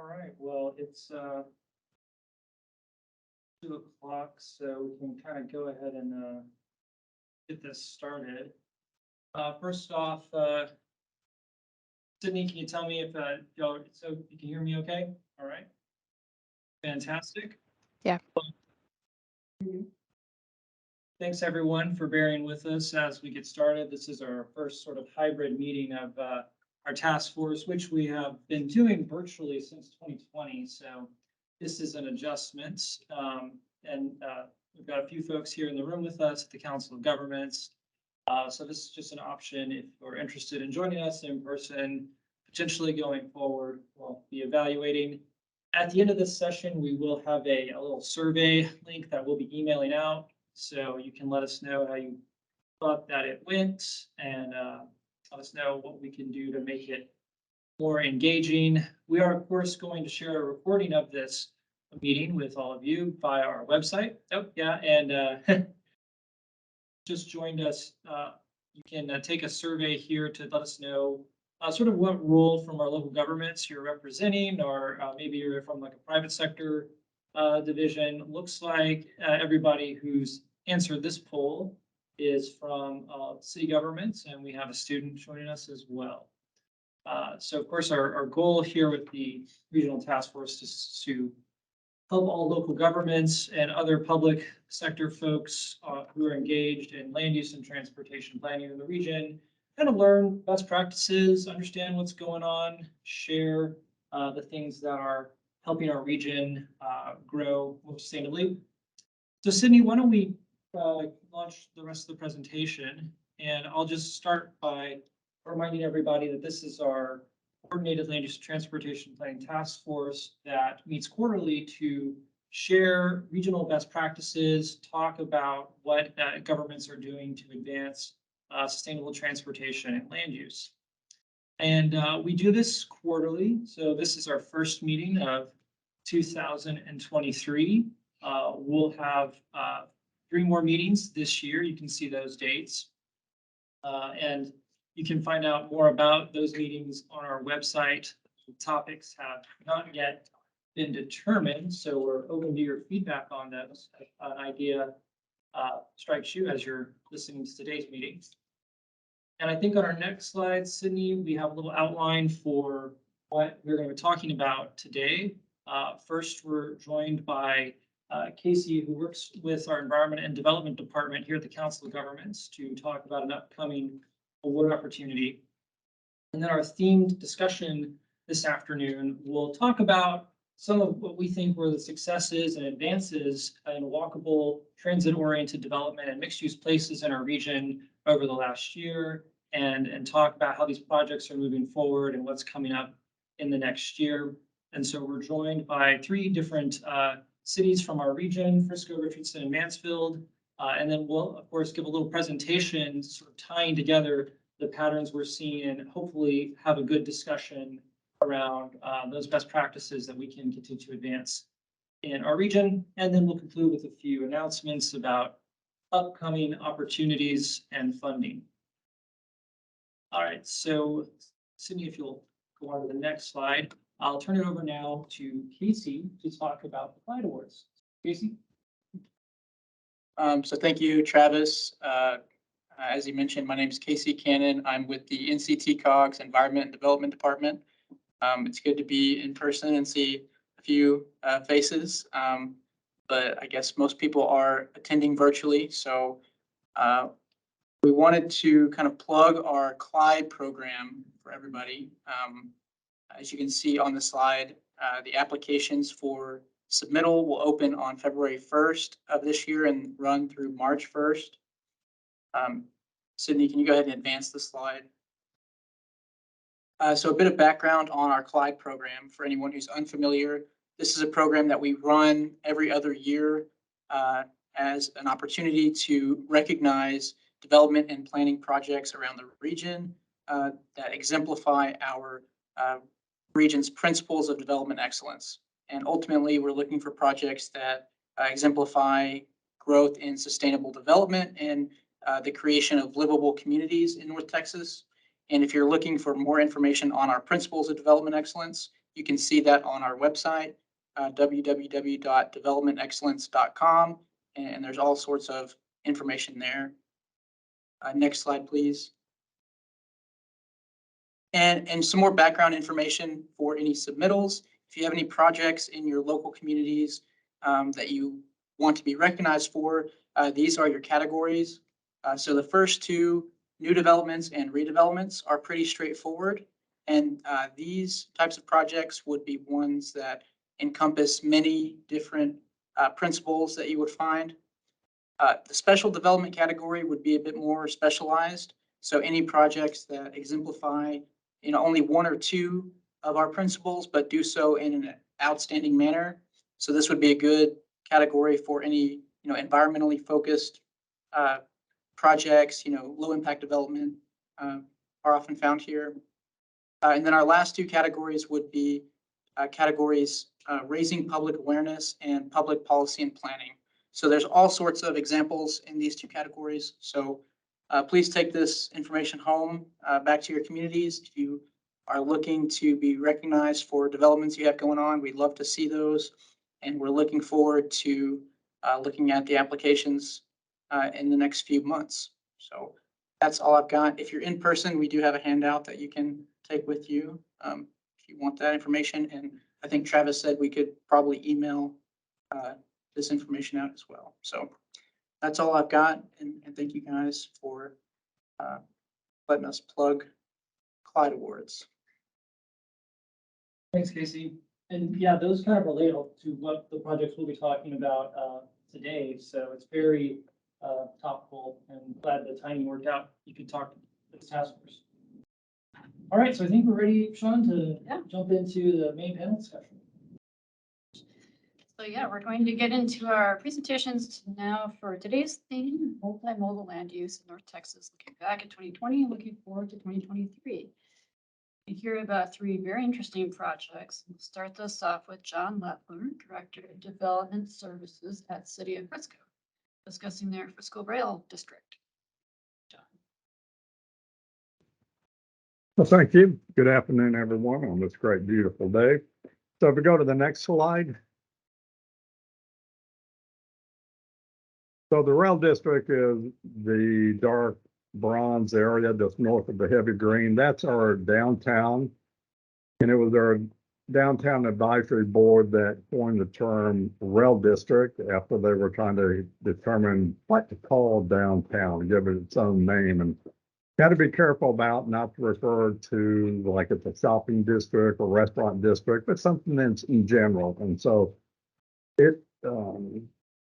All right, well, it's 2 o'clock, so we can kind of go ahead and get this started. First off, Sydney, can you tell me if so you can hear me okay? All right. Fantastic. Yeah. Thanks everyone for bearing with us as we get started. This is our first sort of hybrid meeting of our task force, which we have been doing virtually since 2020. So this is an adjustment. We've got a few folks here in the room with us at the Council of Governments. So this is just an option if you're interested in joining us in person, potentially going forward. We'll be evaluating. At the end of this session, we will have a little survey link that we'll be emailing out. So you can let us know how you thought that it went and let us know what we can do to make it more engaging. We are, of course, going to share a recording of this meeting with all of you via our website. Oh, yeah, and just joined us. You can take a survey here to let us know sort of what role from our local governments you're representing, or maybe you're from like a private sector division. Looks like everybody who's answered this poll is from city governments, and we have a student joining us as well. So of course, our goal here with the regional task force is to help all local governments and other public sector folks who are engaged in land use and transportation planning in the region, kind of learn best practices, understand what's going on, share the things that are helping our region grow more sustainably. So Sydney, why don't we launch the rest of the presentation, and I'll just start by reminding everybody that this is our Coordinated Land Use Transportation Planning Task Force that meets quarterly to share regional best practices, talk about what governments are doing to advance sustainable transportation and land use. And we do this quarterly. So this is our first meeting of 2023. We'll have 3 more meetings this year. You can see those dates. And you can find out more about those meetings on our website. The topics have not yet been determined, so we're open to your feedback on those. If an idea strikes you as you're listening to today's meeting. And I think on our next slide, Sydney, we have a little outline for what we're going to be talking about today. First, we're joined by Casey, who works with our Environment and Development Department here at the Council of Governments, to talk about an upcoming award opportunity. And then our themed discussion this afternoon will talk about some of what we think were the successes and advances in walkable, transit-oriented development and mixed-use places in our region over the last year, and talk about how these projects are moving forward and what's coming up in the next year. And so we're joined by 3 different cities from our region: Frisco, Richardson, and Mansfield. And then we'll, of course, give a little presentation sort of tying together the patterns we're seeing and hopefully have a good discussion around those best practices that we can continue to advance in our region. And then we'll conclude with a few announcements about upcoming opportunities and funding. All right, so Sydney, if you'll go on to the next slide, I'll turn it over now to Casey to talk about the CLIDE Awards. Casey? So thank you, Travis. As you mentioned, my name is Casey Cannon. I'm with the NCTCOG's Environment and Development Department. It's good to be in person and see a few faces, but I guess most people are attending virtually. So we wanted to kind of plug our CLIDE program for everybody. As you can see on the slide, the applications for submittal will open on February 1st of this year and run through March 1st. Sydney, can you go ahead and advance the slide? So a bit of background on our CLIDE program for anyone who's unfamiliar. This is a program that we run every other year as an opportunity to recognize development and planning projects around the region that exemplify our region's principles of development excellence. And ultimately, we're looking for projects that exemplify growth in sustainable development and the creation of livable communities in North Texas. And if you're looking for more information on our principles of development excellence, You can see that on our website, www.developmentexcellence.com, and there's all sorts of information there. Next slide, please. And some more background information for any submittals. If you have any projects in your local communities that you want to be recognized for, these are your categories. So the first two, new developments and redevelopments, are pretty straightforward. And these types of projects would be ones that encompass many different principles that you would find. The special development category would be a bit more specialized. So any projects that exemplify only one or two of our principles, but do so in an outstanding manner. So this would be a good category for any environmentally focused projects. Low impact development are often found here. And then our last two categories would be categories raising public awareness and public policy and planning. So there's all sorts of examples in these two categories. So please take this information home back to your communities. If you are looking to be recognized for developments you have going on, we'd love to see those. And we're looking forward to looking at the applications in the next few months. So that's all I've got. If you're in person, we do have a handout that you can take with you if you want that information. And I think Travis said we could probably email this information out as well. So that's all I've got. And thank you guys for letting us plug CLIDE Awards. Thanks, Casey. And yeah, those kind of relate to what the projects we'll be talking about today. So it's very topical, and glad the timing worked out. You could talk to this task force. All right, so I think we're ready, Shawn, to jump into the main panel discussion. So yeah, we're going to get into our presentations now for today's theme, multimodal land use in North Texas, looking back at 2020 and looking forward to 2023. We hear about three very interesting projects. We'll start this off with John Letellier, Director of Development Services at City of Frisco, discussing their Frisco Rail District. John. Well, thank you. Good afternoon, everyone, on this great, beautiful day. So if we go to the next slide. So the rail district is the dark bronze area just north of the heavy green. That's our downtown. And it was our downtown advisory board that coined the term rail district after they were trying to determine what to call downtown, give it its own name. And got to be careful about not to refer to like it's a shopping district or restaurant district, but something that's in general. And so it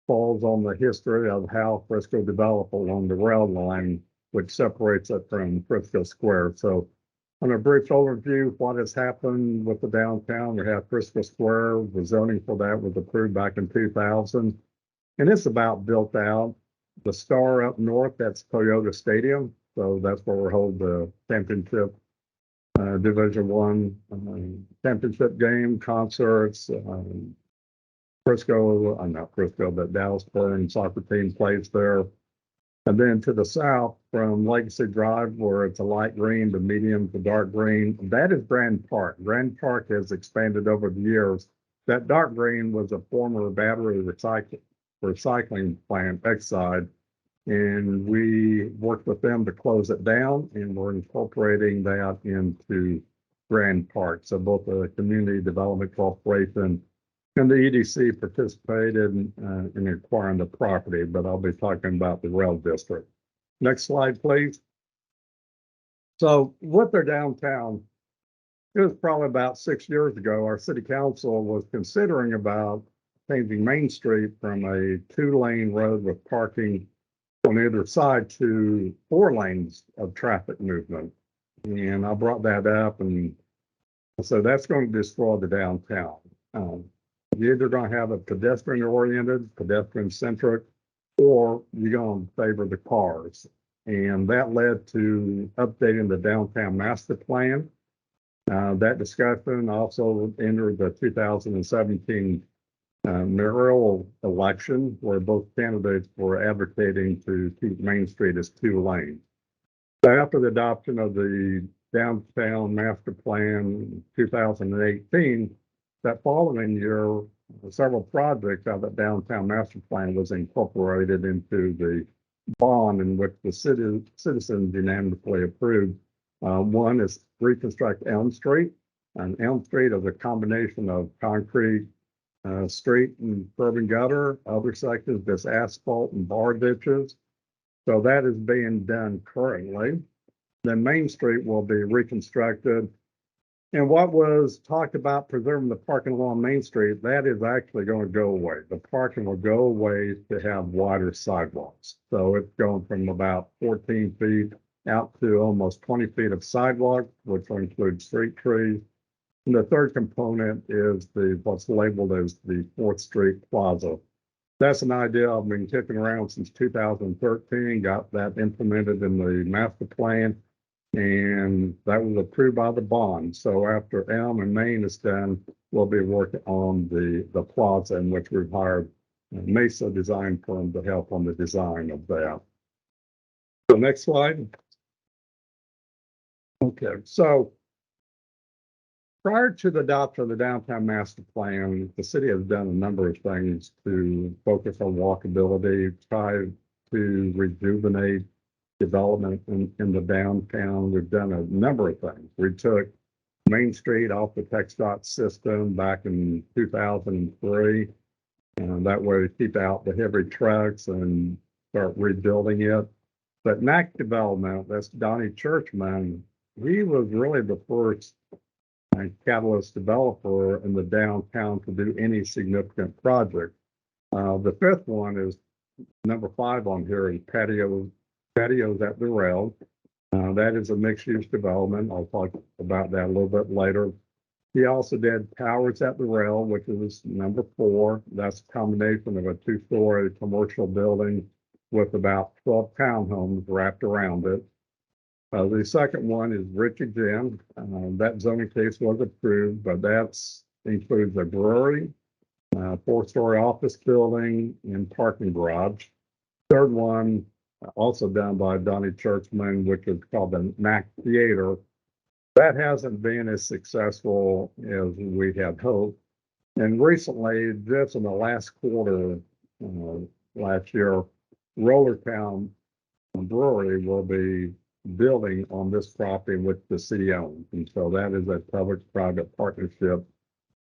falls on the history of how Frisco developed along the rail line, which separates it from Frisco Square. So on a brief overview, what has happened with the downtown, we have Frisco Square. The zoning for that was approved back in 2000, and it's about built out. The star up north, that's Toyota Stadium. So that's where we hold the championship, Division I championship game, concerts. Frisco, not Frisco, but Dallas Burn soccer team plays there. And then to the south from Legacy Drive, where it's a light green to medium to dark green, that is Grand Park. Grand Park has expanded over the years. That dark green was a former battery recycling plant, Exide, and we worked with them to close it down, and we're incorporating that into Grand Park. So both the Community Development Corporation and the EDC participated in acquiring the property, but I'll be talking about the rail district. Next slide, please. So with their downtown, it was probably about 6 years ago, our city council was considering about changing Main Street from a 2-lane road with parking on either side to 4 lanes of traffic movement. And I brought that up, and so that's going to destroy the downtown. You're either going to have a pedestrian-oriented, pedestrian-centric, or you're going to favor the cars. And that led to updating the downtown master plan. That discussion also entered the 2017 mayoral election, where both candidates were advocating to keep Main Street as 2 lanes. So after the adoption of the downtown master plan 2018, that following year, several projects out of the downtown master plan was incorporated into the bond in which the citizens unanimously approved. One is reconstruct Elm Street. And Elm Street is a combination of concrete street and curb and gutter, other sections, just asphalt and bar ditches. So that is being done currently. Then Main Street will be reconstructed. And what was talked about preserving the parking along Main Street, that is actually going to go away. The parking will go away to have wider sidewalks. So it's going from about 14 feet out to almost 20 feet of sidewalk, which will include street trees. And the third component is what's labeled as the 4th Street Plaza. That's an idea I've been kicking around since 2013, got that implemented in the master plan, and that was approved by the bond. So after Elm and Main is done, we'll be working on the plaza, in which we've hired a Mesa design firm to help on the design of that. So next slide. Okay, so prior to the adoption of the downtown master plan, the city has done a number of things to focus on walkability, try to rejuvenate development in the downtown. We've done a number of things. We took Main Street off the TxDOT system back in 2003. And that way to keep out the heavy trucks and start rebuilding it. But NAC Development, that's Donnie Churchman, he was really the first catalyst developer in the downtown to do any significant project. The fifth one is number 5 on here is patios at the rail. That is a mixed-use development. I'll talk about that a little bit later. He also did towers at the rail, which is number 4. That's a combination of a 2-story commercial building with about 12 townhomes wrapped around it. The second one is Richardson. That zoning case was approved, but that includes a brewery, 4-story office building, and parking garage. Third one, also done by Donnie Churchman, which is called the NAC Theater. That hasn't been as successful as we had hoped. And recently, just in the last quarter, last year, Rollertown Brewery will be building on this property which the city owns. And so that is a public-private partnership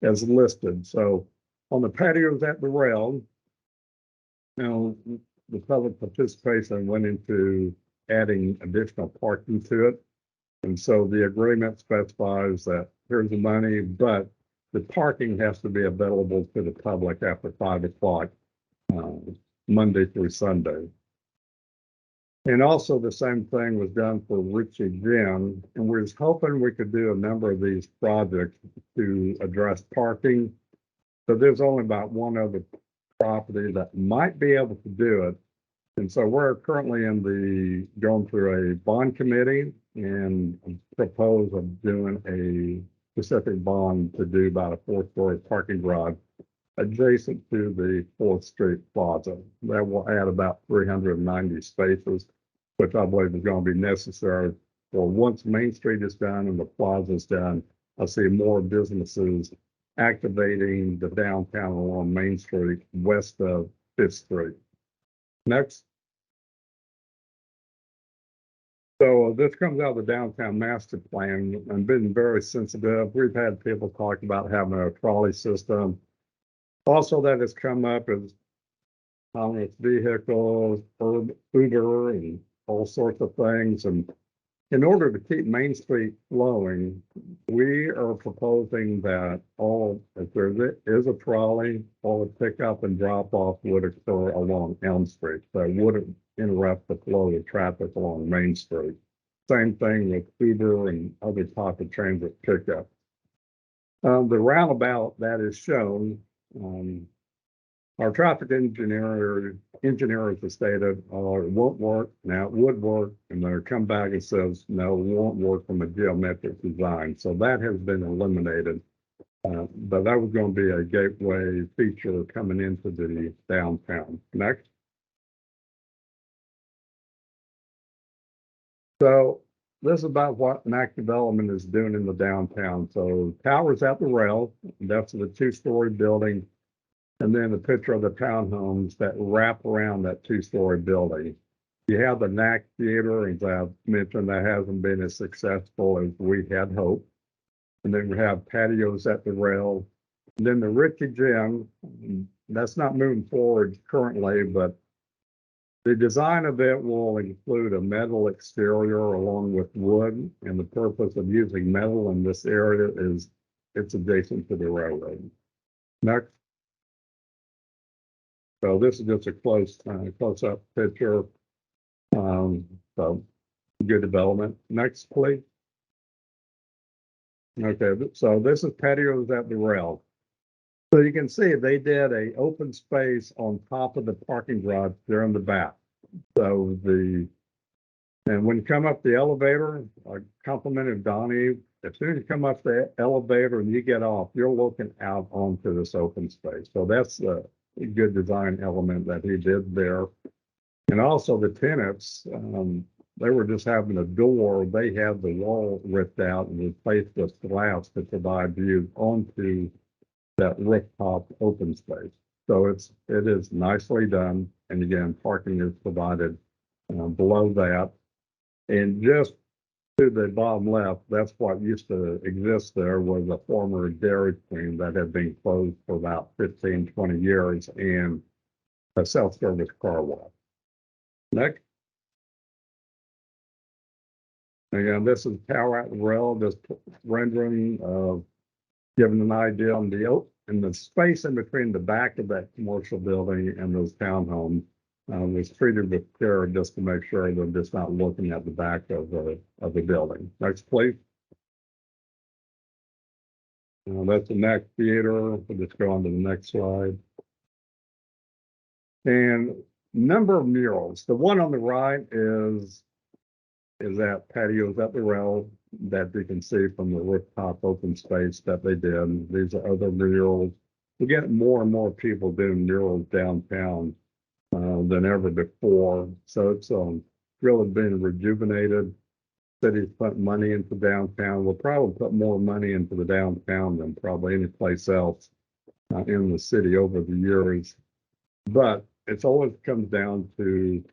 as listed. So on the patios at the rail, the public participation went into adding additional parking to it. And so the agreement specifies that here's the money, but the parking has to be available to the public after 5 o'clock, Monday through Sunday. And also the same thing was done for Richie Gym. And we was hoping we could do a number of these projects to address parking. But there's only about one other property that might be able to do it. And so we're currently going through a bond committee and propose of doing a specific bond to do about a 4-story parking garage adjacent to the 4th Street Plaza. That will add about 390 spaces, which I believe is going to be necessary for once Main Street is done and the plaza is done. I see more businesses activating the downtown along Main Street west of 5th Street. Next. So this comes out of the downtown master plan and been very sensitive. We've had people talk about having a trolley system. Also, that has come up as autonomous vehicles, Uber, and all sorts of things. And in order to keep Main Street flowing, we are proposing that if there is a trolley, all the pickup and drop off would occur along Elm Street. So it wouldn't interrupt the flow of traffic along Main Street. Same thing with Uber and other type of transit pickup. The roundabout that is shown, our traffic engineer has stated, it won't work. Now it would work, and they come back and says, no, it won't work from a geometric design. So that has been eliminated. But that was going to be a gateway feature coming into the downtown. Next. So this is about what MAC Development is doing in the downtown. So towers at the rail, that's the two-story building. And then the picture of the townhomes that wrap around that two-story building. You have the NAC Theater, as I've mentioned, that hasn't been as successful as we had hoped. And then we have patios at the rail. And then the Ritchie Gym, that's not moving forward currently, but the design of it will include a metal exterior along with wood. And the purpose of using metal in this area is it's adjacent to the railroad. Next. So this is just a close-up picture. So good development. Next, please. Okay, so this is patios at the rail. So you can see they did a open space on top of the parking garage there in the back. So and when you come up the elevator, I complimented Donnie. As soon as you come up the elevator and you get off, you're looking out onto this open space. So that's a good design element that he did there. And also the tenants, they were just having a door. They had the wall ripped out and replaced with glass to provide view onto that rooftop open space. So it is nicely done. And again, parking is provided below that. And just to the bottom left, that's what used to exist there was a former Dairy Queen that had been closed for about 15, 20 years and a self-service car wash. Next. Again, this is tower at the rail, just rendering of giving an idea on the space in between the back of that commercial building and those townhomes was treated with care just to make sure they're just not looking at the back of the building. Next, please. That's the NAC Theater. We'll just go on to the next slide. And number of murals. The one on the right is that patios at the rail that you can see from the rooftop open space that they did. These are other murals. We're getting more and more people doing murals downtown than ever before. So it's really been rejuvenated. City's put money into downtown. We'll probably put more money into the downtown than probably any place else in the city over the years. But it's always comes down to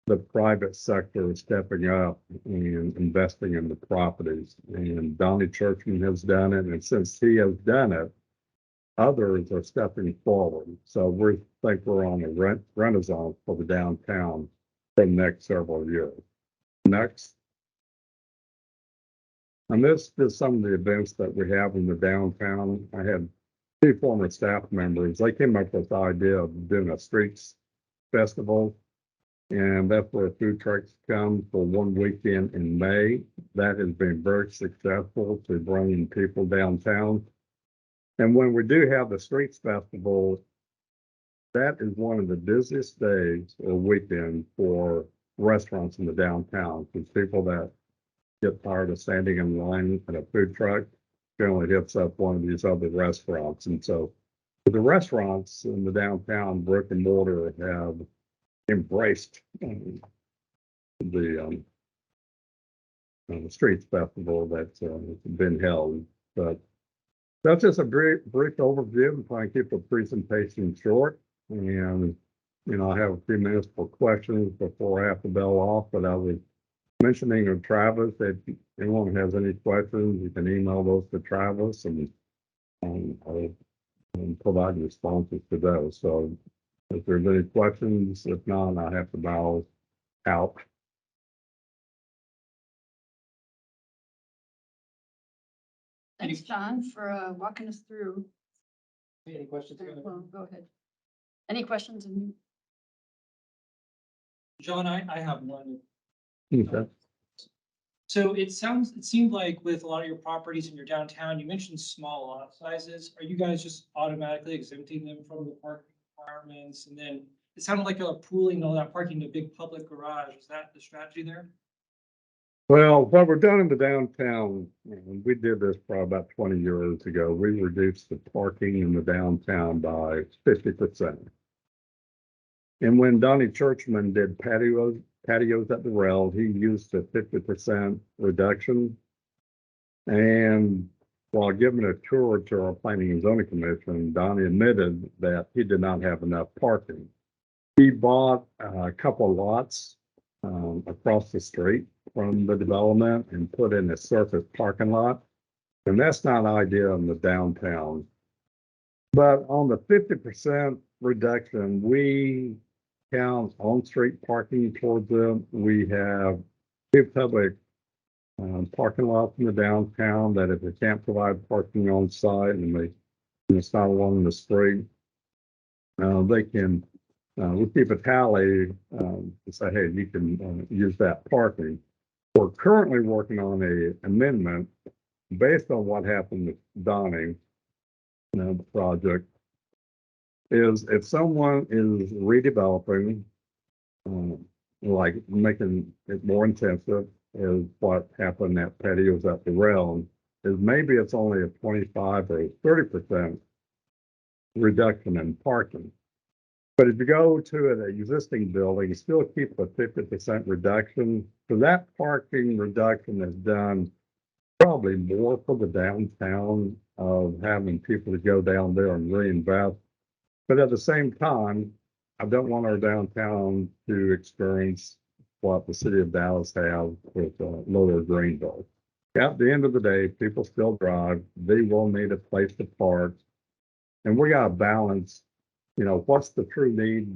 the private sector stepping up and investing in the properties. And Donnie Churchman has done it. And since he has done it, others are stepping forward. So we think we're on a renaissance for the downtown for the next several years. Next. And this is some of the events that we have in the downtown. I had two former staff members. They came up with the idea of doing a streets festival. And that's where food trucks come for one weekend in May. That has been very successful to bringing people downtown. And when we do have the Streets Festival, that is one of the busiest days or weekend for restaurants in the downtown. Because people that get tired of standing in line at a food truck generally hits up one of these other restaurants. And so the restaurants in the downtown, brick and mortar, have embraced the Streets Festival that's been held. But that's just a brief overview. I'm trying to keep the presentation short. And, I have a few minutes for questions before I have to bell off. But I was mentioning to Travis that if anyone has any questions, you can email those to Travis and I'll provide responses to those. So if there's any questions, if not, I have to bow out. Thanks, John, for walking us through. Any questions? Well, go ahead. Any questions? John, I have one. Okay. So it seemed like with a lot of your properties in your downtown, you mentioned small lot sizes. Are you guys just automatically exempting them from the parking requirements? And then it sounded like a pooling all that parking in a big public garage. Is that the strategy there? Well, what we're done in the downtown, we did this probably about 20 years ago. We reduced the parking in the downtown by 50%. And when Donnie Churchman did patios patios at the rail. He used a 50% reduction. And while giving a tour to our Planning and Zoning Commission, Donnie admitted that he did not have enough parking. He bought a couple lots across the street from the development and put in a surface parking lot. And that's not ideal in the downtown. But on the 50% reduction, we count on-street parking towards them. We have two public parking lots in the downtown that if they can't provide parking on site and it's not along the street, they can, we keep a tally to say, hey, you can use that parking. We're currently working on an amendment based on what happened with Donnie, the project, is if someone is redeveloping, like making it more intensive, is what happened at patios at the rail, is maybe it's only a 25 or 30% reduction in parking. But if you go to an existing building, you still keep a 50% reduction. So that parking reduction is done probably more for the downtown of having people to go down there and reinvest. But at the same time, I don't want our downtown to experience what the city of Dallas has with lower green belt. At the end of the day, people still drive. They will need a place to park. And we got to balance, what's the true need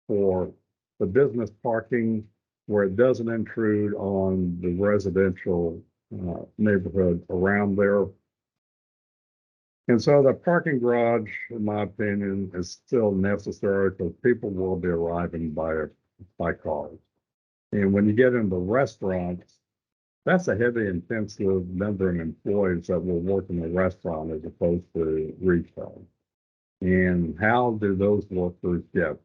for the business parking where it doesn't intrude on the residential neighborhood around there. And so the parking garage, in my opinion, is still necessary because people will be arriving by cars. And when you get into restaurants, that's a heavy, intensive number of employees that will work in the restaurant as opposed to retail. And how do those workers get?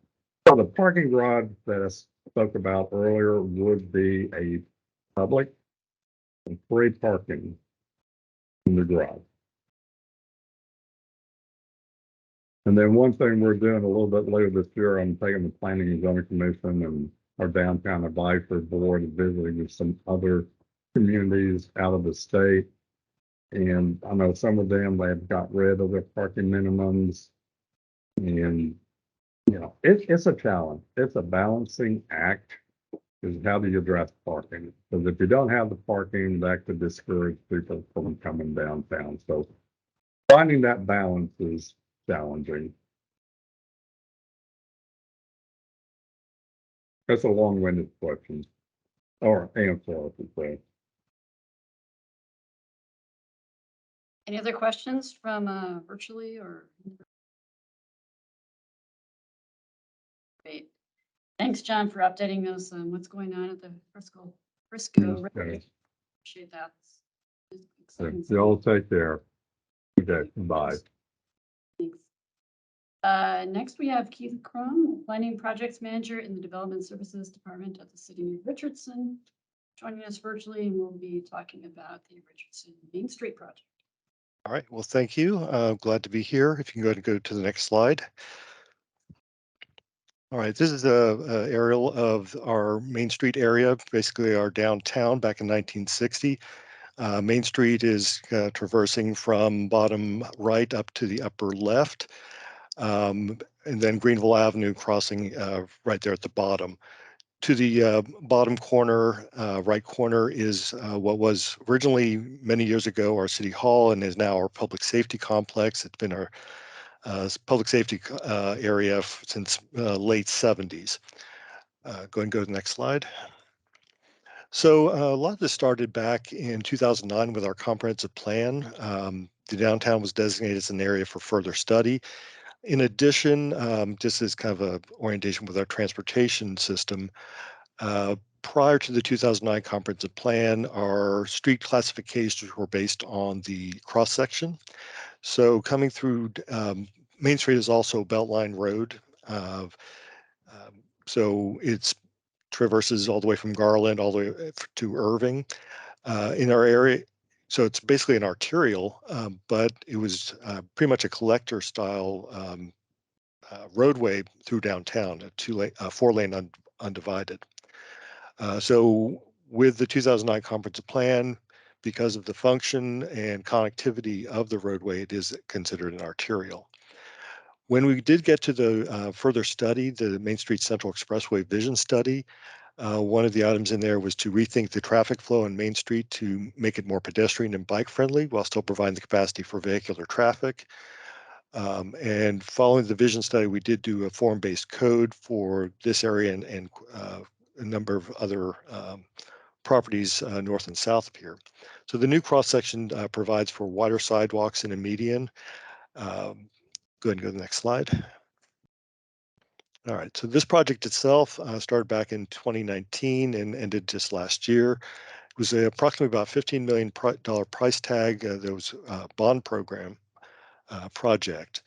So the parking garage that I spoke about earlier would be a public and free parking in the garage. And then one thing we're doing a little bit later this year, I'm taking the Planning and Zoning Commission and our Downtown Advisory Board and visiting with some other communities out of the state. And I know some of them, they've got rid of their parking minimums. And, it's a challenge. It's a balancing act, is how do you address parking? Because if you don't have the parking, that could discourage people from coming downtown. So finding that balance is challenging. That's a long-winded question, or answer, I should say. Any other questions from virtually or? Great. Thanks, John, for updating us on what's going on at the Frisco. Okay. Appreciate that. It's So exciting. y'all take care. Okay, bye. Thanks. Next, we have Keith Krum, Planning Projects Manager in the Development Services Department at the City of Richardson, joining us virtually, and we'll be talking about the Richardson Main Street project. All right, well, thank you. Glad to be here. If you can go ahead and go to the next slide. All right, this is a aerial of our Main Street area, basically our downtown back in 1960. Main Street is traversing from bottom right up to the upper left, and then Greenville Avenue crossing right there at the bottom. To the bottom corner, right corner is what was originally many years ago our City Hall and is now our public safety complex. It's been our public safety area since late 70s. Go ahead and go to the next slide. So a lot of this started back in 2009 with our comprehensive plan. The downtown was designated as an area for further study. In addition, just as kind of an orientation with our transportation system, prior to the 2009 comprehensive plan, our street classifications were based on the cross-section. So coming through Main Street is also Beltline Road. So it's traverses all the way from Garland all the way to Irving in our area. So it's basically an arterial, but it was pretty much a collector style roadway through downtown, a 4-lane undivided. So with the 2009 comprehensive plan, because of the function and connectivity of the roadway, it is considered an arterial. When we did get to the further study, the Main Street Central Expressway Vision Study, one of the items in there was to rethink the traffic flow on Main Street to make it more pedestrian and bike friendly while still providing the capacity for vehicular traffic. And following the vision study, we did do a form-based code for this area and a number of other properties north and south of here. So the new cross-section provides for wider sidewalks and a median. Go ahead and go to the next slide. All right, so this project itself started back in 2019 and ended just last year. It was approximately about $15 million price tag. There was a bond program project.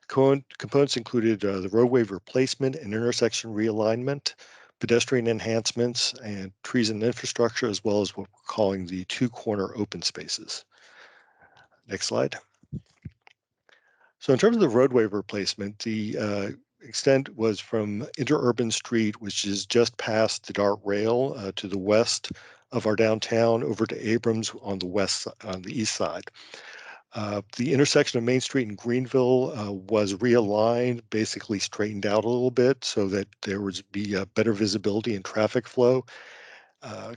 Components included the roadway replacement and intersection realignment, pedestrian enhancements, and trees and infrastructure, as well as what we're calling the two-corner open spaces. Next slide. So in terms of the roadway replacement, the extent was from Interurban Street, which is just past the Dart Rail to the west of our downtown, over to Abrams on the east side. The intersection of Main Street and Greenville was realigned, basically straightened out a little bit so that there would be better visibility and traffic flow.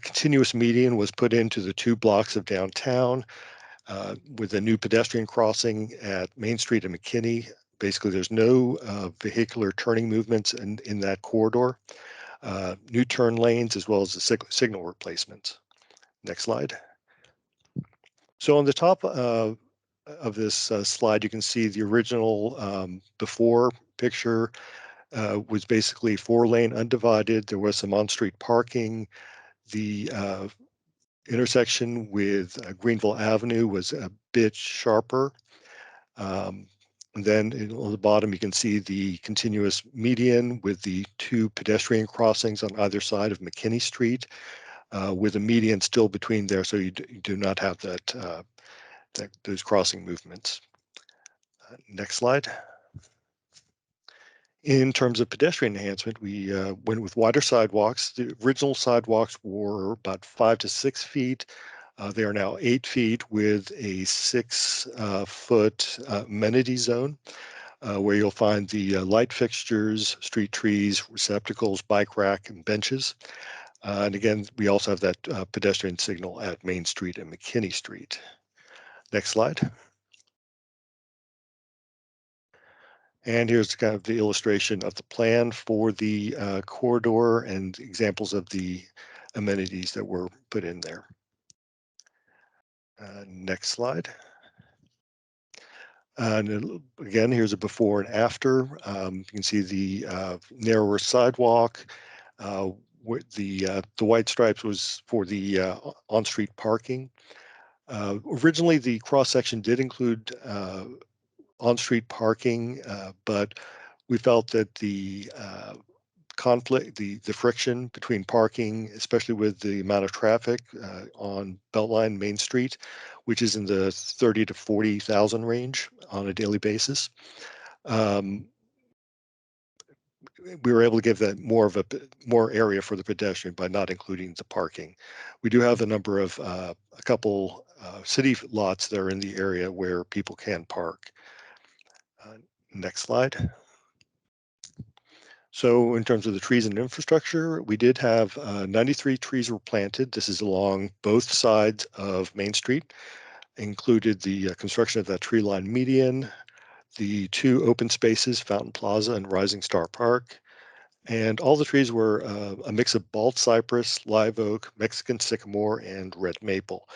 Continuous median was put into the 2 blocks of downtown with a new pedestrian crossing at Main Street and McKinney. Basically, there's no vehicular turning movements in that corridor. New turn lanes as well as the signal replacements. Next slide. So on the top of this slide, you can see the original before picture was basically 4-lane undivided. There was some on-street parking. The intersection with Greenville Avenue was a bit sharper. And then on the bottom, you can see the continuous median with the 2 pedestrian crossings on either side of McKinney Street, with a median still between there, so you do not have those crossing movements. Next slide. In terms of pedestrian enhancement, we went with wider sidewalks. The original sidewalks were about 5 to 6 feet. They are now 8 feet with a 6-foot amenity zone where you'll find the light fixtures, street trees, receptacles, bike rack, and benches. And again, we also have that pedestrian signal at Main Street and McKinney Street. Next slide. And here's kind of the illustration of the plan for the corridor and examples of the amenities that were put in there. Next slide. And again, here's a before and after. You can see the narrower sidewalk. The white stripes was for the on-street parking. Originally, the cross-section did include on-street parking, but we felt that the conflict, the friction between parking, especially with the amount of traffic on Beltline Main Street, which is in the 30 to 40,000 range on a daily basis. We were able to give that more area for the pedestrian by not including the parking. We do have a couple city lots that are in the area where people can park. Next slide. So in terms of the trees and infrastructure, we did have 93 trees were planted. This is along both sides of Main Street. Included the construction of that tree line median, the 2 open spaces, Fountain Plaza and Rising Star Park. And all the trees were a mix of bald cypress, live oak, Mexican sycamore, and red maple.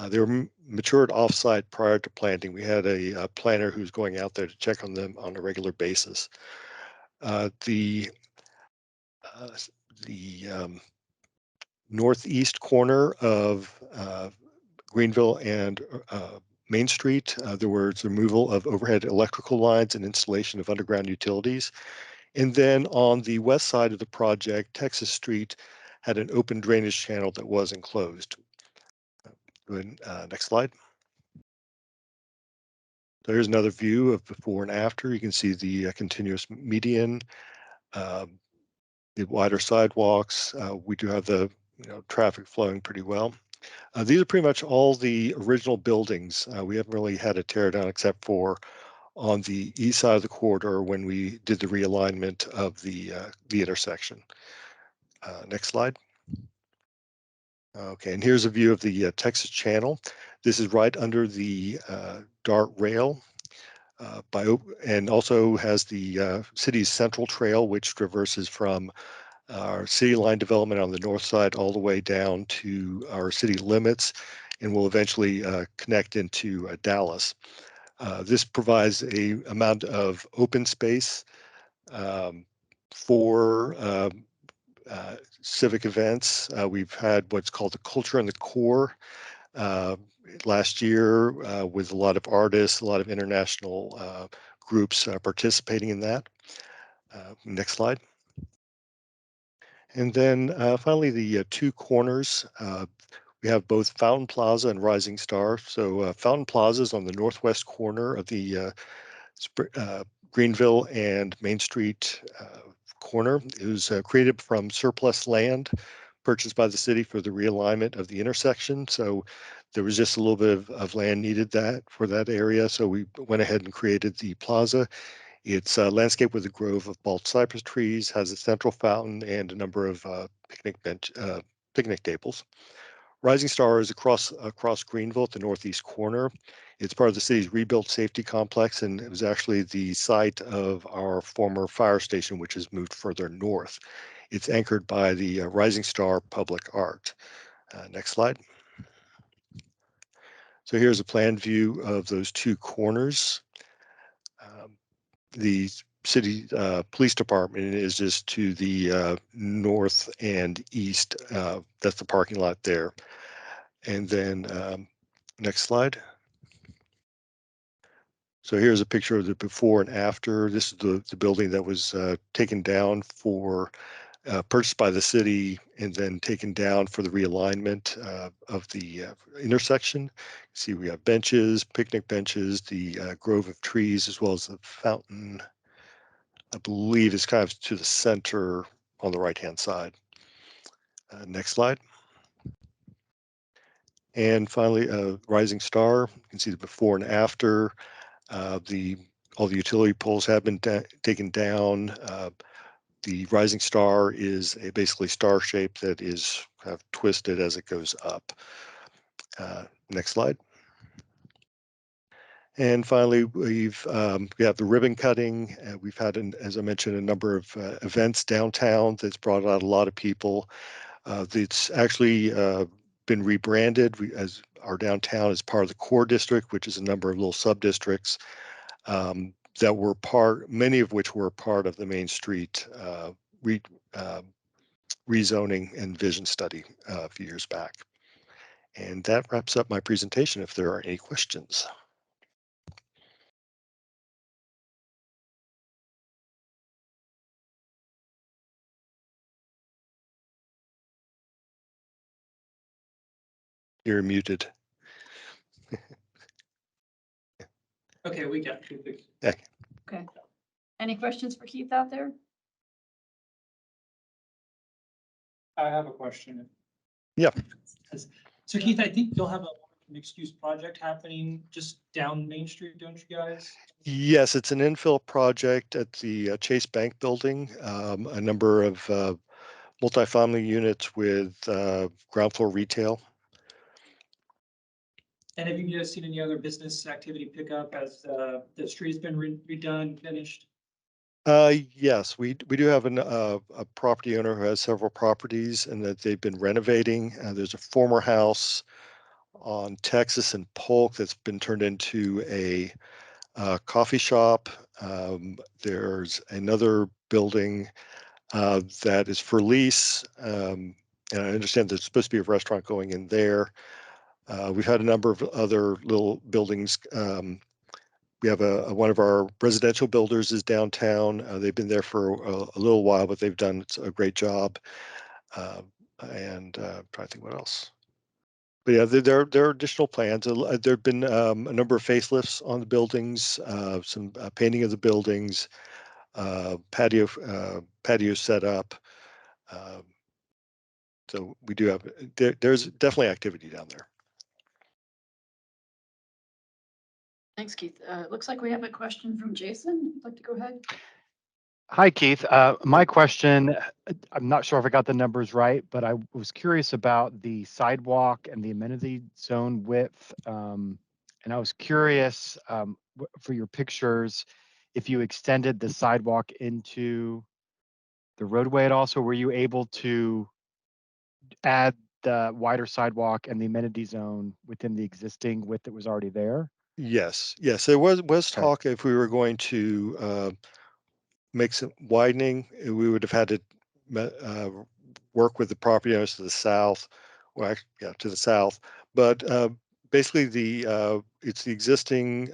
They were matured offsite prior to planting. We had a planter who's going out there to check on them on a regular basis. The northeast corner of Greenville and Main Street, there was removal of overhead electrical lines and installation of underground utilities. And then on the west side of the project, Texas Street had an open drainage channel that was enclosed. Go ahead, next slide. So here's another view of before and after. You can see the continuous median, the the wider sidewalks. We do have the traffic flowing pretty well. These are pretty much all the original buildings. We haven't really had a tear down except for on the east side of the corridor when we did the realignment of the intersection. Next slide. Okay, and here's a view of the Texas Channel. This is right under the DART rail and also has the city's Central Trail, which traverses from our city line development on the north side all the way down to our city limits and will eventually connect into Dallas. This provides a amount of open space for civic events. We've had what's called the Culture in the Core last year with a lot of artists, a lot of international groups participating in that. Next slide. And then finally, the two corners. We have both Fountain Plaza and Rising Star. So Fountain Plaza is on the northwest corner of the Greenville and Main Street corner. It was created from surplus land purchased by the city for the realignment of the intersection. So there was just a little bit of land needed for that area. So we went ahead and created the plaza. It's landscaped with a grove of bald cypress trees, has a central fountain and a number of picnic tables. Rising Star is across Greenville at the northeast corner. It's part of the city's rebuilt safety complex, and it was actually the site of our former fire station, which has moved further north. It's anchored by the Rising Star Public Art. Next slide. So here's a plan view of those two corners. The city police department is just to the north and east. That's the parking lot there. And then next slide. So here's a picture of the before and after. This is the building that was taken down for purchased by the city and then taken down for the realignment of the intersection. See, we have benches, picnic benches, the grove of trees, as well as the fountain. I believe is kind of to the center on the right-hand side. Next slide. And finally, Rising Star. You can see the before and after. All the utility poles have been taken down. The Rising Star is a basically star shape that is kind of twisted as it goes up. Next slide. And finally, we have the ribbon cutting. We've had, as I mentioned, a number of events downtown that's brought out a lot of people. It's actually been rebranded as our downtown is part of the core district, which is a number of little sub-districts that were many of which were part of the Main Street rezoning and vision study a few years back. And that wraps up my presentation if there are any questions. You're muted. Okay, we got you. Okay. Any questions for Keith out there? I have a question. Yeah. So Keith, I think you'll have a mixed-use project happening just down Main Street, don't you guys? Yes, it's an infill project at the Chase Bank building. A number of multifamily units with ground floor retail. And have you guys seen any other business activity pick up as the street's been redone, finished? Yes, we do have a property owner who has several properties and that they've been renovating. There's a former house on Texas and Polk that's been turned into a coffee shop. There's another building that is for lease. And I understand there's supposed to be a restaurant going in there. We've had a number of other little buildings. We have one of our residential builders is downtown. They've been there for a little while, but they've done a great job. And I'm trying to think what else. But yeah, there are additional plans. There have been a number of facelifts on the buildings, some painting of the buildings, patio set up. So we do have, there's definitely activity down there. Thanks, Keith. Looks like we have a question from Jason. Would you like to go ahead? Hi, Keith. My question, I'm not sure if I got the numbers right, but I was curious about the sidewalk and the amenity zone width. And I was curious for your pictures, if you extended the sidewalk into the roadway at all. So were you able to add the wider sidewalk and the amenity zone within the existing width that was already there? Yes, yes, there was Okay. talk if we were going to make some widening, we would have had to work with the property owners to the south, or actually, yeah, to the south. But basically, it's the existing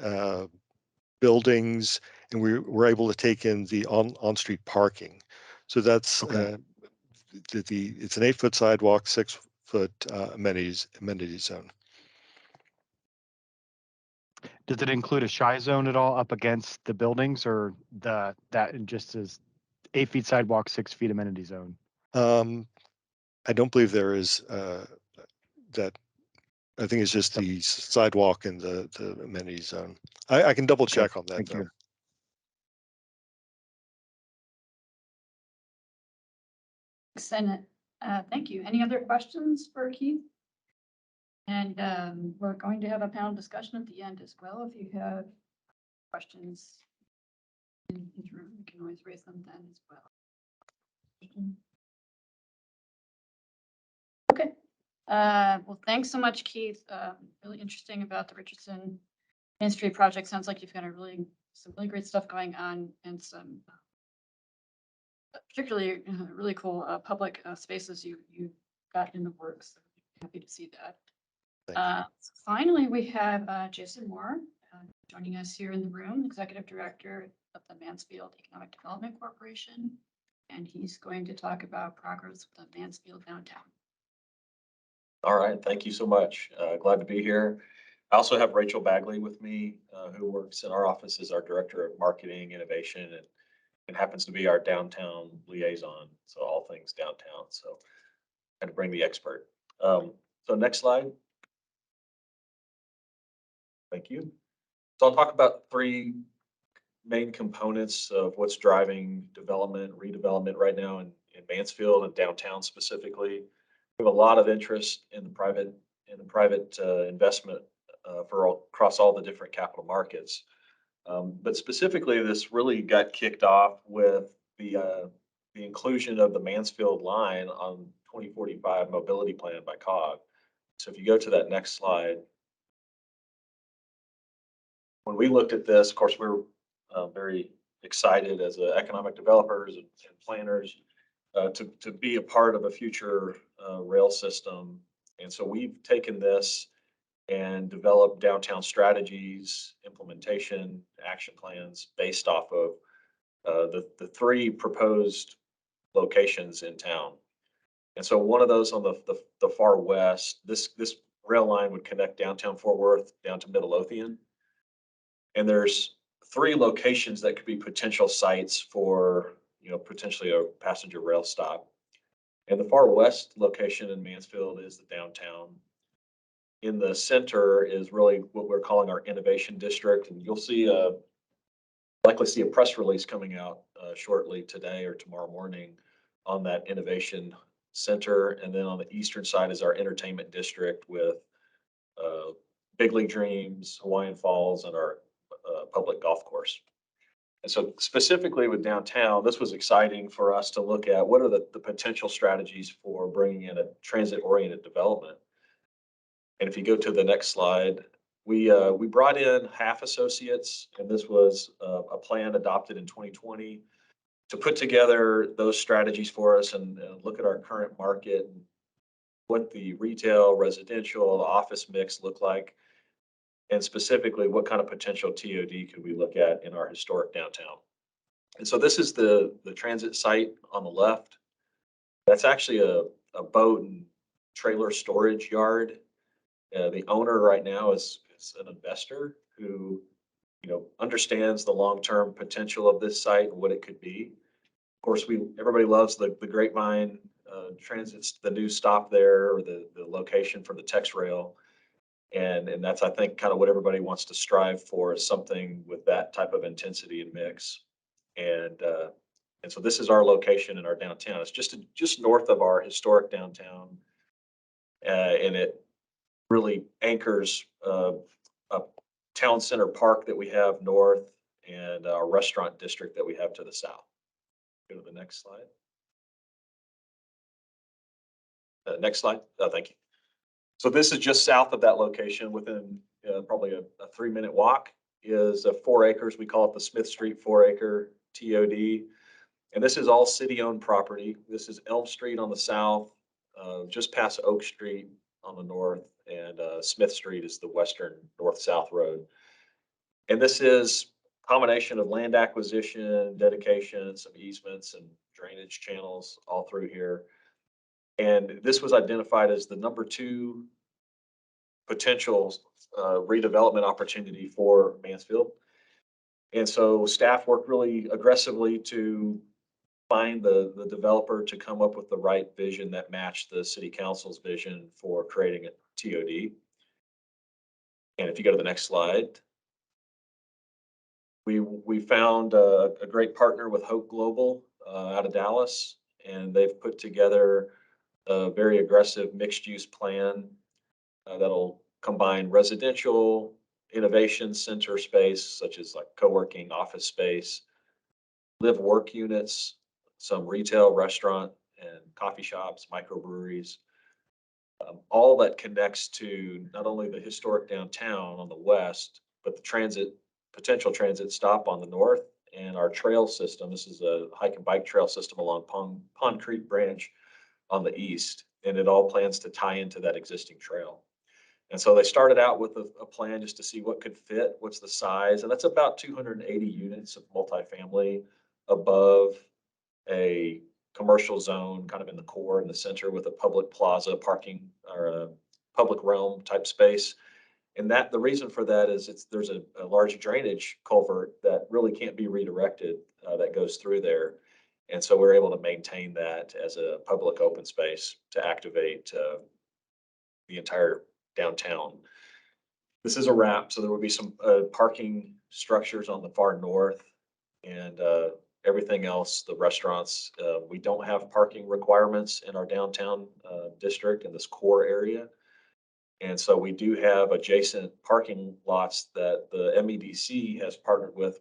buildings, and we were able to take in the on-street parking. So that's Okay. it's an 8-foot sidewalk, 6-foot amenity zone. Does it include a shy zone at all up against the buildings, or that just is 8 feet sidewalk, 6 feet amenity zone? I don't believe there is that. I think it's just the sidewalk and the amenity zone. I can double Okay, check on that thank though. you. Thanks, thank you. Any other questions for Keith? And we're going to have a panel discussion at the end as well. If you have questions in the room, you can always raise them then as well. Okay. Well, thanks so much, Keith. Really interesting about the Richardson Main Street project. Sounds like you've got some really great stuff going on, and some particularly really cool public spaces you got in the works. Happy to see that. Thank you. Finally, we have Jason Moore joining us here in the room, Executive Director of the Mansfield Economic Development Corporation, and he's going to talk about progress with the Mansfield downtown. All right, thank you so much. Glad to be here. I also have Rachel Bagley with me, who works in our office as our Director of Marketing Innovation and happens to be our downtown liaison. So all things downtown. So had to bring the expert. So next slide. Thank you. So I'll talk about 3 main components of what's driving development, redevelopment right now in Mansfield and downtown specifically. We have a lot of interest in the private investment across all the different capital markets. But specifically, this really got kicked off with the inclusion of the Mansfield line on 2045 mobility plan by COG. So if you go to that next slide, when we looked at this, of course, we were very excited as economic developers and planners to be a part of a future rail system. And so we've taken this and developed downtown strategies, implementation, action plans based off of the 3 proposed locations in town. And so one of those on the far west, this rail line would connect downtown Fort Worth down to Midlothian. And there's 3 locations that could be potential sites for, potentially a passenger rail stop. And the far west location in Mansfield is the downtown. In the center is really what we're calling our innovation district. And you'll likely see a press release coming out shortly today or tomorrow morning on that innovation center. And then on the eastern side is our entertainment district with Big League Dreams, Hawaiian Falls, and our public golf course. And so specifically with downtown, this was exciting for us to look at what are the potential strategies for bringing in a transit-oriented development. And if you go to the next slide, we brought in half associates, and this was a plan adopted in 2020 to put together those strategies for us and look at our current market, what the retail, residential, office mix look like, and specifically what kind of potential TOD could we look at in our historic downtown. And so this is the transit site on the left. That's actually a boat and trailer storage yard. The owner right now is an investor who, understands the long-term potential of this site and what it could be. course, everybody loves the Grapevine Transit's the new stop there, or the location for the Tex Rail. And that's, I think, kind of what everybody wants to strive for, is something with that type of intensity and mix. And so this is our location in our downtown. It's just north of our historic downtown. And it really anchors a town center park that we have north, and our restaurant district that we have to the south. Go to the next slide. Next slide. Thank you. So this is just south of that location, within probably a 3-minute walk, is 4 acres. We call it the Smith Street 4-acre TOD. And this is all city-owned property. This is Elm Street on the south, just past Oak Street on the north, and Smith Street is the western north-south road. And this is a combination of land acquisition, dedication, some easements and drainage channels all through here. And this was identified as the number 2 potential redevelopment opportunity for Mansfield. And so staff worked really aggressively to find the developer to come up with the right vision that matched the city council's vision for creating a TOD. And if you go to the next slide, we found a great partner with Hope Global out of Dallas, and they've put together a very aggressive mixed-use plan that'll combine residential, innovation center space, such as like co-working office space, live work units, some retail, restaurant and coffee shops, microbreweries, all that connects to not only the historic downtown on the west, but the potential transit stop on the north, and our trail system. This is a hike and bike trail system along Pond Creek Branch on the east, and it all plans to tie into that existing trail. And so they started out with a plan just to see what could fit, what's the size, and that's about 280 units of multifamily above a commercial zone, kind of in the core in the center, with a public plaza, parking, or a public realm type space. And that the reason for that is there's a large drainage culvert that really can't be redirected that goes through there. And so we're able to maintain that as a public open space to activate the entire downtown. This is a wrap, so there will be some parking structures on the far north, and everything else, the restaurants, we don't have parking requirements in our downtown district in this core area. And so we do have adjacent parking lots that the MEDC has partnered with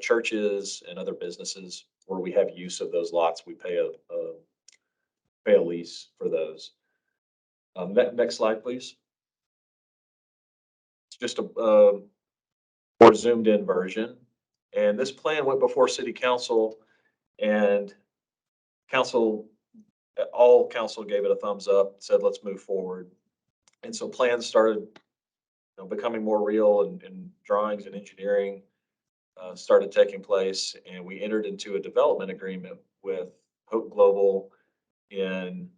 churches and other businesses, where we have use of those lots. We pay a lease for those. Next slide, please. It's just a more zoomed in version. And this plan went before city council, and all council gave it a thumbs up, said, let's move forward. And so plans started becoming more real, and drawings and engineering started taking place. And we entered into a development agreement with Hope Global in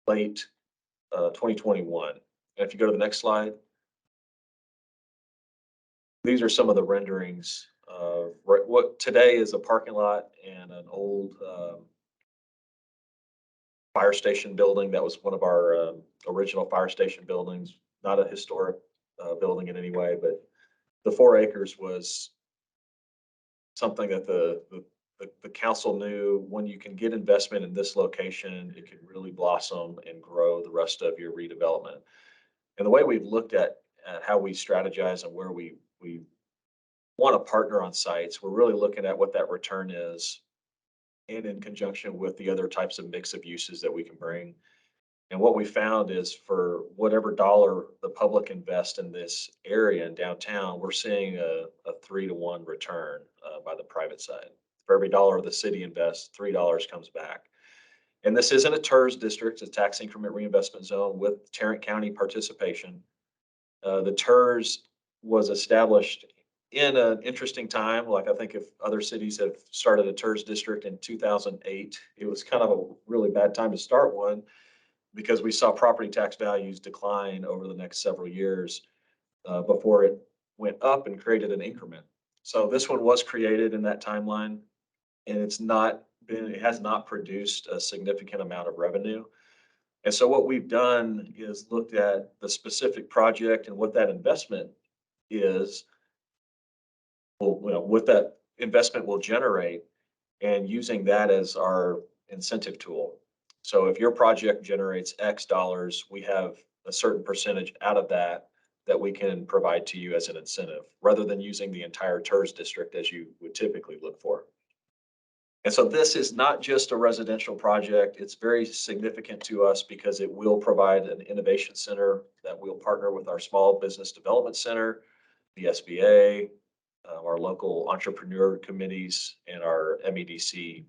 late 2021. And if you go to the next slide, these are some of the renderings of what today is a parking lot and an old fire station building. That was one of our original fire station buildings, not a historic building in any way, but the 4 acres was something that the council knew, when you can get investment in this location, it can really blossom and grow the rest of your redevelopment. And the way we've looked at how we strategize and where we want to partner on sites, we're really looking at what that return is, and in conjunction with the other types of mix of uses that we can bring. And what we found is, for whatever dollar the public invests in this area in downtown, we're seeing a 3-to-1 return by the private side. For every dollar the city invests, $3 comes back. And this isn't a TERS district, it's a tax increment reinvestment zone with Tarrant County participation. The TERS was established in an interesting time. Like, I think if other cities have started a TERS district in 2008, it was kind of a really bad time to start one, because we saw property tax values decline over the next several years before it went up and created an increment. So this one was created in that timeline, and it's not it has not produced a significant amount of revenue. And so what we've done is looked at the specific project and what that investment is, well, what that investment will generate, and using that as our incentive tool. So if your project generates X dollars, we have a certain percentage out of that that we can provide to you as an incentive, rather than using the entire TERS district as you would typically look for. And so this is not just a residential project. It's very significant to us because it will provide an innovation center that will partner with our Small Business Development Center, the SBA, our local entrepreneur committees, and our MEDC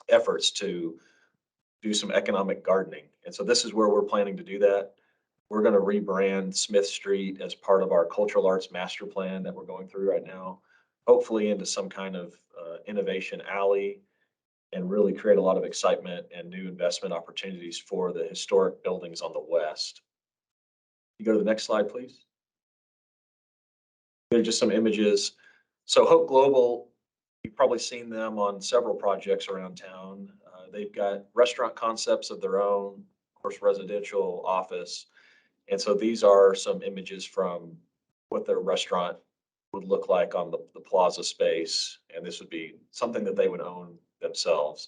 efforts to do some economic gardening. And so this is where we're planning to do that. We're going to rebrand Smith Street as part of our cultural arts master plan that we're going through right now, hopefully into some kind of innovation alley, and really create a lot of excitement and new investment opportunities for the historic buildings on the west. You go to the next slide, please. They're just some images. So Hope Global, you've probably seen them on several projects around town. They've got restaurant concepts of their own, of course, residential, office. And so these are some images from what their restaurant would look like on the plaza space. And this would be something that they would own themselves.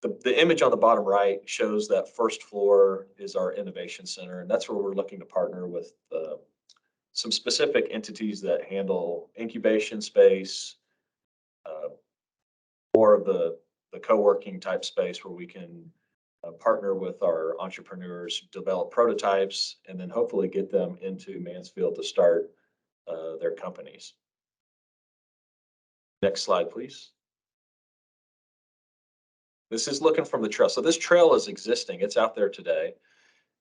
The image on the bottom right shows that first floor is our innovation center. And that's where we're looking to partner with some specific entities that handle incubation space, more of the co-working type space where we can partner with our entrepreneurs, develop prototypes, and then hopefully get them into Mansfield to start their companies. Next slide, please. This is looking from the trail. So this trail is existing. It's out there today.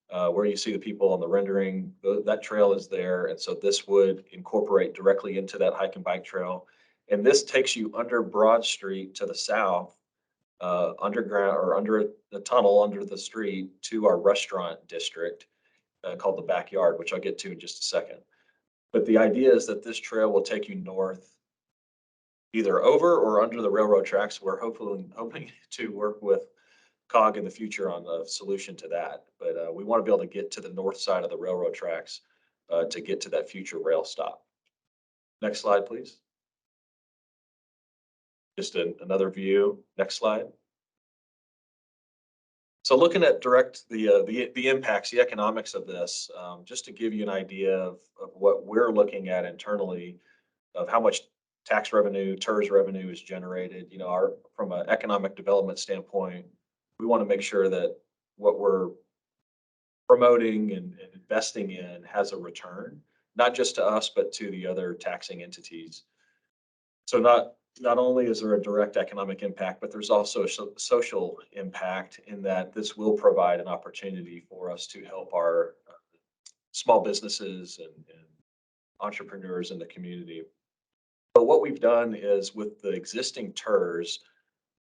Where you see the people on the rendering, that trail is there. And so this would incorporate directly into that hike and bike trail. And this takes you under Broad Street to the south, underground or under the tunnel under the street to our restaurant district called the Backyard, which I'll get to in just a second. But the idea is that this trail will take you north, either over or under the railroad tracks. We're hoping to work with COG in the future on a solution to that. But we want to be able to get to the north side of the railroad tracks to get to that future rail stop. Next slide, please. Just another view. Next slide. So looking at the impacts, the economics of this, just to give you an idea of what we're looking at internally, of how much tax revenue, TERS revenue is generated. You know, from an economic development standpoint, we want to make sure that what we're promoting and investing in has a return, not just to us, but to the other taxing entities. So not only is there a direct economic impact, but there's also a social impact in that this will provide an opportunity for us to help our small businesses and entrepreneurs in the community. But what we've done is with the existing TERS,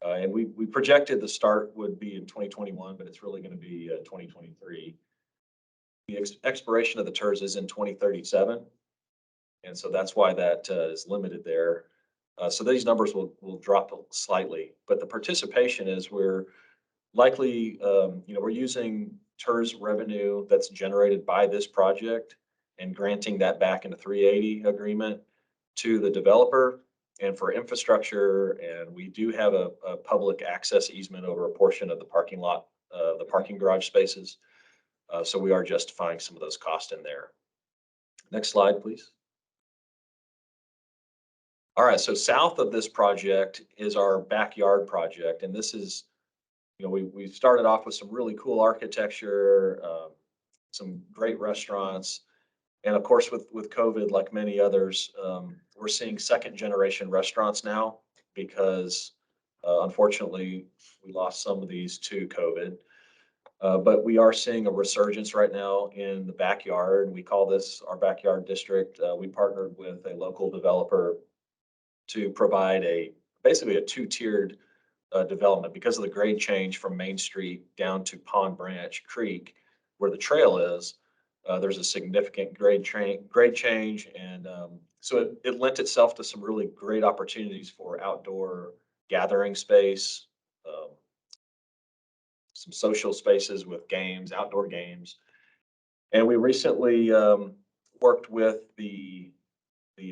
and we projected the start would be in 2021, but it's really going to be 2023. The expiration of the TERS is in 2037. And so that's why that is limited there. So these numbers will drop slightly, but the participation is we're likely, we're using TERS revenue that's generated by this project and granting that back in a 380 agreement to the developer and for infrastructure. And we do have a public access easement over a portion of the parking lot, the parking garage spaces. So we are justifying some of those costs in there. Next slide, please. All right, so south of this project is our Backyard project. And this is, we started off with some really cool architecture, some great restaurants. And of course, with COVID, like many others, we're seeing second generation restaurants now because unfortunately, we lost some of these to COVID. But we are seeing a resurgence right now in the Backyard. We call this our Backyard District. We partnered with a local developer to provide basically a two-tiered development because of the grade change from Main Street down to Pond Branch Creek, where the trail is. There's a significant grade change, and so it lent itself to some really great opportunities for outdoor gathering space, some social spaces with games, outdoor games. And we recently worked with the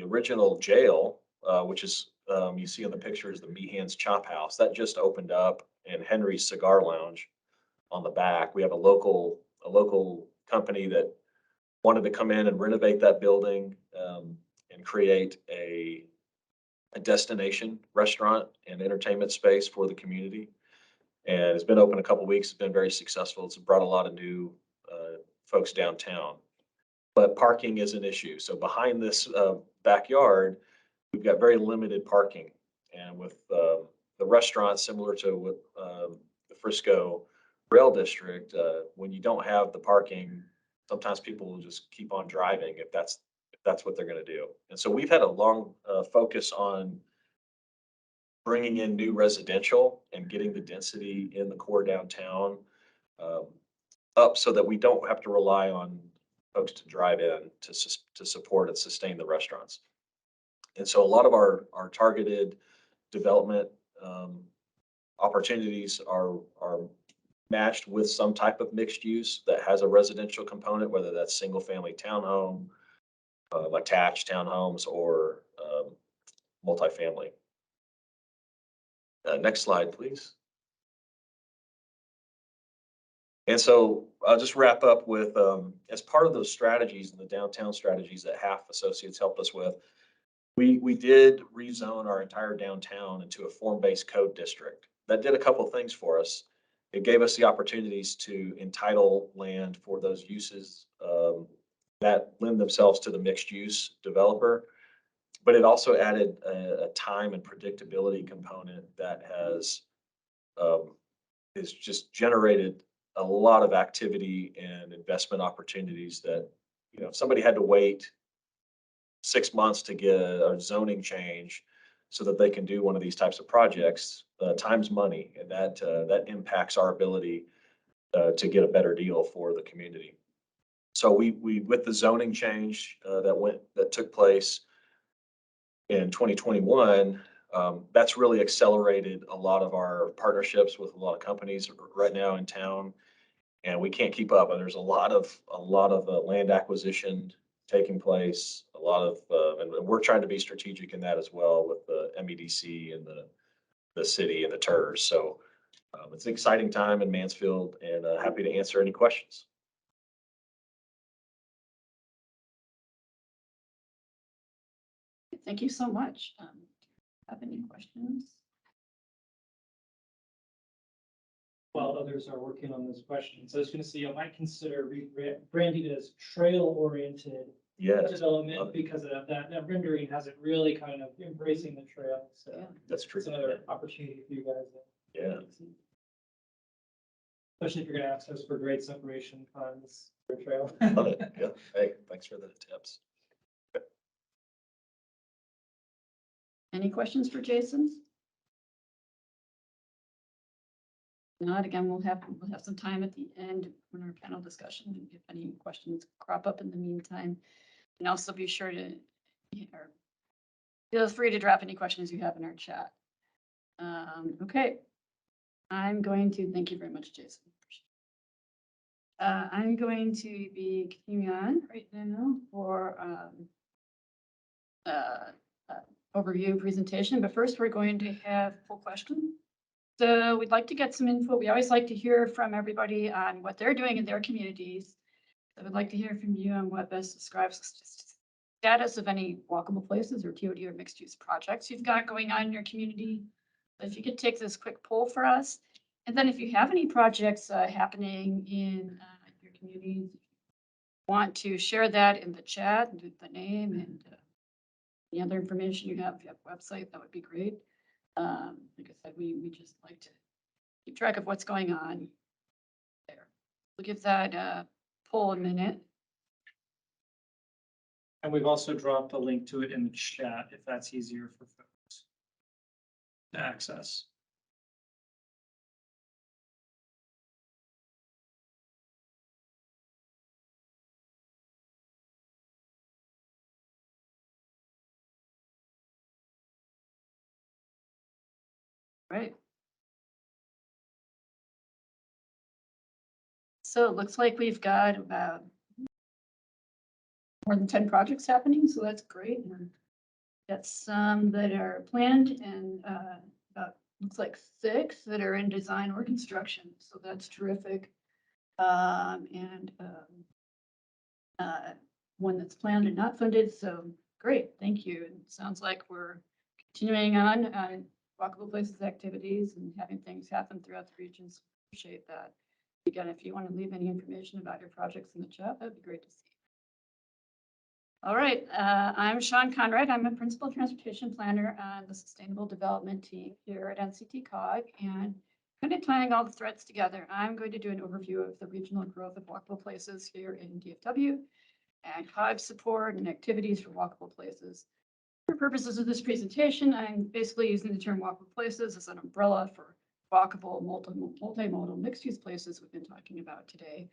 original jail, which is, you see in the picture is the Meehan's Chop House. That just opened up, and Henry's Cigar Lounge on the back. We have a local company that wanted to come in and renovate that building, and create a destination restaurant and entertainment space for the community. And it's been open a couple weeks. It's been very successful. It's brought a lot of new folks downtown. But parking is an issue. So behind this backyard, we've got very limited parking. And with the restaurant, similar to what the Frisco Rail District, when you don't have the parking, sometimes people will just keep on driving if that's what they're going to do. And so we've had a long focus on bringing in new residential and getting the density in the core downtown up so that we don't have to rely on folks to drive in to support and sustain the restaurants. And so a lot of our targeted development opportunities are matched with some type of mixed use that has a residential component, whether that's single family townhome, attached townhomes, or multifamily. Next slide, please. And so I'll just wrap up with, as part of those strategies and the downtown strategies that HAF Associates helped us with, we did rezone our entire downtown into a form-based code district. That did a couple of things for us. It gave us the opportunities to entitle land for those uses that lend themselves to the mixed use developer. But it also added a time and predictability component that has just generated a lot of activity and investment opportunities that, if somebody had to wait 6 months to get a zoning change so that they can do one of these types of projects, time's money, and that impacts our ability to get a better deal for the community. So we with the zoning change that took place in 2021, that's really accelerated a lot of our partnerships with a lot of companies right now in town, and we can't keep up. And there's a lot of land acquisition taking place, and we're trying to be strategic in that as well with the MEDC and the city and the TERS. So it's an exciting time in Mansfield, and happy to answer any questions. Thank you so much. Have any questions? While others are working on those questions, I was going to say, I might consider rebranding it as trail-oriented Yes, development, because of that rendering has it really kind of embracing the trail. So Yeah. that's true. it's another opportunity for you guys. Yeah. Especially if you're going to access for grade separation on this trail. Love it. Yeah. Hey, thanks for the tips. Any questions for Jason? Not, again, we'll have some time at the end when our panel discussion, if any questions crop up in the meantime. And also be sure to, or feel free to drop any questions you have in our chat. Okay. I'm going to thank you very much, Jason. I'm going to be continuing on right now for overview presentation, but first we're going to have full question. So we'd like to get some info. We always like to hear from everybody on what they're doing in their communities. I would like to hear from you on what best describes the status of any walkable places or TOD or mixed use projects you've got going on in your community. If you could take this quick poll for us. And then if you have any projects happening in your communities, want to share that in the chat with the name and any other information you have, if you have a website, that would be great. Like I said, we just like to keep track of what's going on there. We'll give that poll a minute. And we've also dropped a link to it in the chat if that's easier for folks to access. Right. So it looks like we've got about more than 10 projects happening, so that's great. And got some that are planned and about, looks like 6 that are in design or construction, so that's terrific. One that's planned and not funded, so great, thank you. And it sounds like we're continuing on Walkable Places activities and having things happen throughout the regions. Appreciate that. Again, if you want to leave any information about your projects in the chat, that'd be great to see. All right, I'm Shawn Conrad. I'm a principal transportation planner on the sustainable development team here at NCTCOG, and kind of tying all the threads together, I'm going to do an overview of the regional growth of walkable places here in DFW and CLIDE support and activities for walkable places. For purposes of this presentation, I'm basically using the term walkable places as an umbrella for walkable, multimodal mixed-use places we've been talking about today.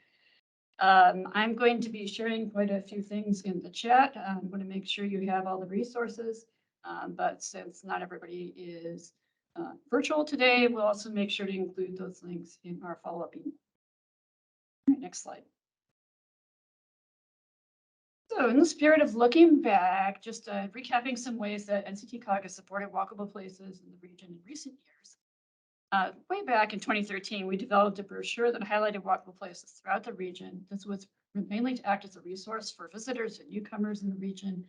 I'm going to be sharing quite a few things in the chat. I'm going to make sure you have all the resources, but since not everybody is virtual today, we'll also make sure to include those links in our follow-up email. All right, next slide. So in the spirit of looking back, just recapping some ways that NCTCOG has supported walkable places in the region in recent years. Way back in 2013, we developed a brochure that highlighted walkable places throughout the region. This was mainly to act as a resource for visitors and newcomers in the region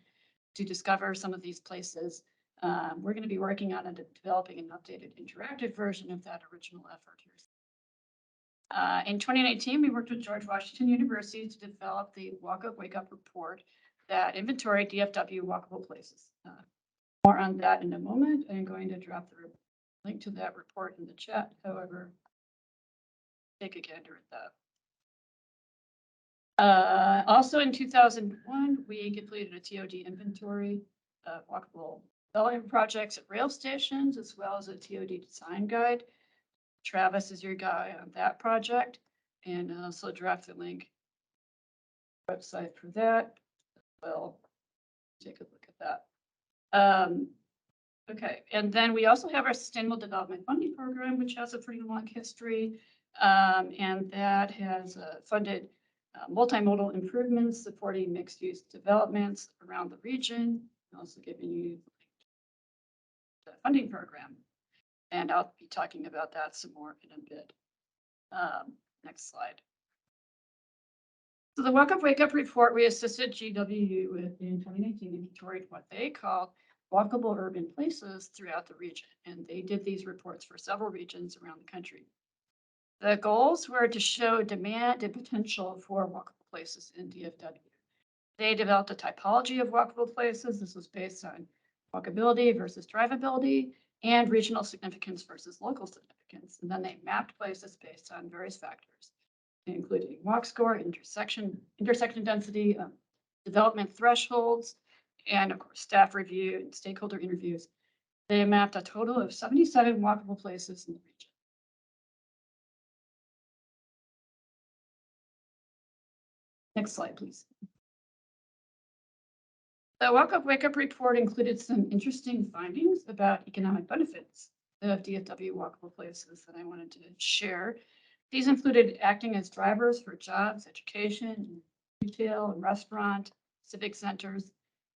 to discover some of these places. We're going to be working on developing an updated interactive version of that original effort here. In 2019, we worked with George Washington University to develop the Walk Up, Wake Up report that inventoried DFW walkable places. More on that in a moment. I'm going to drop the link to that report in the chat. However, take a gander at that. Also in 2001, we completed a TOD inventory of walkable development projects at rail stations, as well as a TOD design guide. Travis is your guy on that project, and also drop the link website for that. Well, take a look at that. Okay, and then we also have our Sustainable Development Funding Program, which has a pretty long history, and that has funded multimodal improvements supporting mixed-use developments around the region, also giving you the funding program. And I'll be talking about that some more in a bit. Next slide. So the Walk Up, Wake Up report we assisted GWU with in 2019 inventoried what they called walkable urban places throughout the region. And they did these reports for several regions around the country. The goals were to show demand and potential for walkable places in DFW. They developed a typology of walkable places. This was based on walkability versus drivability and regional significance versus local significance. And then they mapped places based on various factors, including walk score, intersection density, development thresholds, and of course, staff review and stakeholder interviews. They mapped a total of 77 walkable places in the region. Next slide, please. The Walk Up, Wake Up report included some interesting findings about economic benefits of DFW walkable places that I wanted to share. These included acting as drivers for jobs, education, retail, and restaurant, civic centers.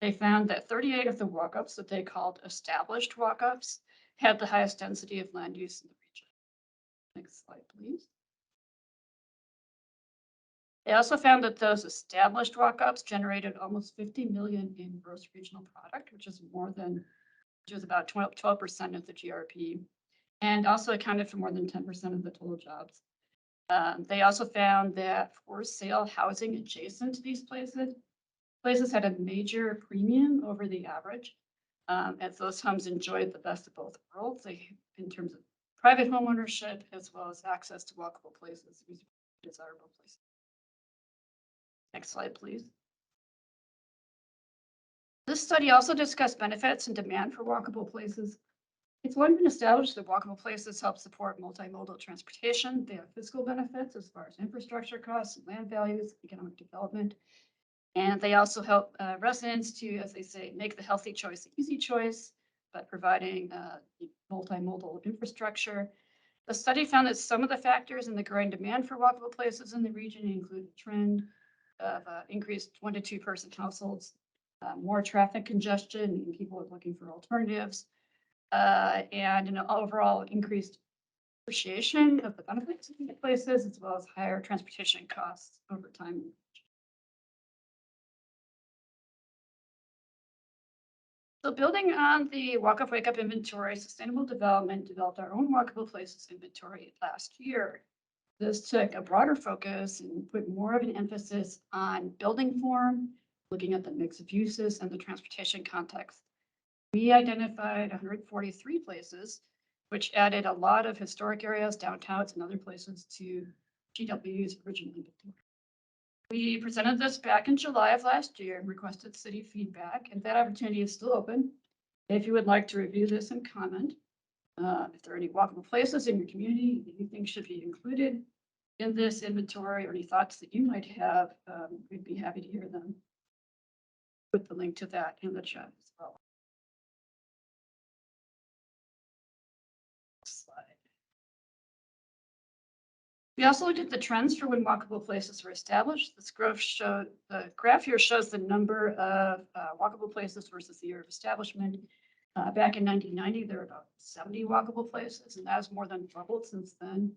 They found that 38 of the walk-ups that they called established walk-ups had the highest density of land use in the region. Next slide, please. They also found that those established walk-ups generated almost 50 million in gross regional product, which is about 12% of the GRP, and also accounted for more than 10% of the total jobs. They also found that for sale housing adjacent to these places had a major premium over the average, as those homes enjoyed the best of both worlds, in terms of private home ownership as well as access to walkable places, desirable places. Next slide, please. This study also discussed benefits and demand for walkable places. It's long been established that walkable places help support multimodal transportation. They have fiscal benefits as far as infrastructure costs and land values, economic development. And they also help residents to, as they say, make the healthy choice the easy choice. by providing multimodal infrastructure. The study found that some of the factors in the growing demand for walkable places in the region include a trend of increased 1 to 2 person households, more traffic congestion, and people are looking for alternatives, and an overall increased appreciation of the benefits of these places, as well as higher transportation costs over time. So building on the Walk Up Wake Up inventory, Sustainable Development developed our own walkable places inventory last year. This took a broader focus and put more of an emphasis on building form, looking at the mix of uses and the transportation context. We identified 143 places, which added a lot of historic areas, downtowns, and other places to GW's original inventory. We presented this back in July of last year and requested city feedback, and that opportunity is still open. If you would like to review this and comment, if there are any walkable places in your community that you think should be included in this inventory, or any thoughts that you might have, we'd be happy to hear them. Put the link to that in the chat as well. Slide. We also looked at the trends for when walkable places were established. This the graph here shows the number of walkable places versus the year of establishment. Back in 1990, there were about 70 walkable places, and that has more than doubled since then.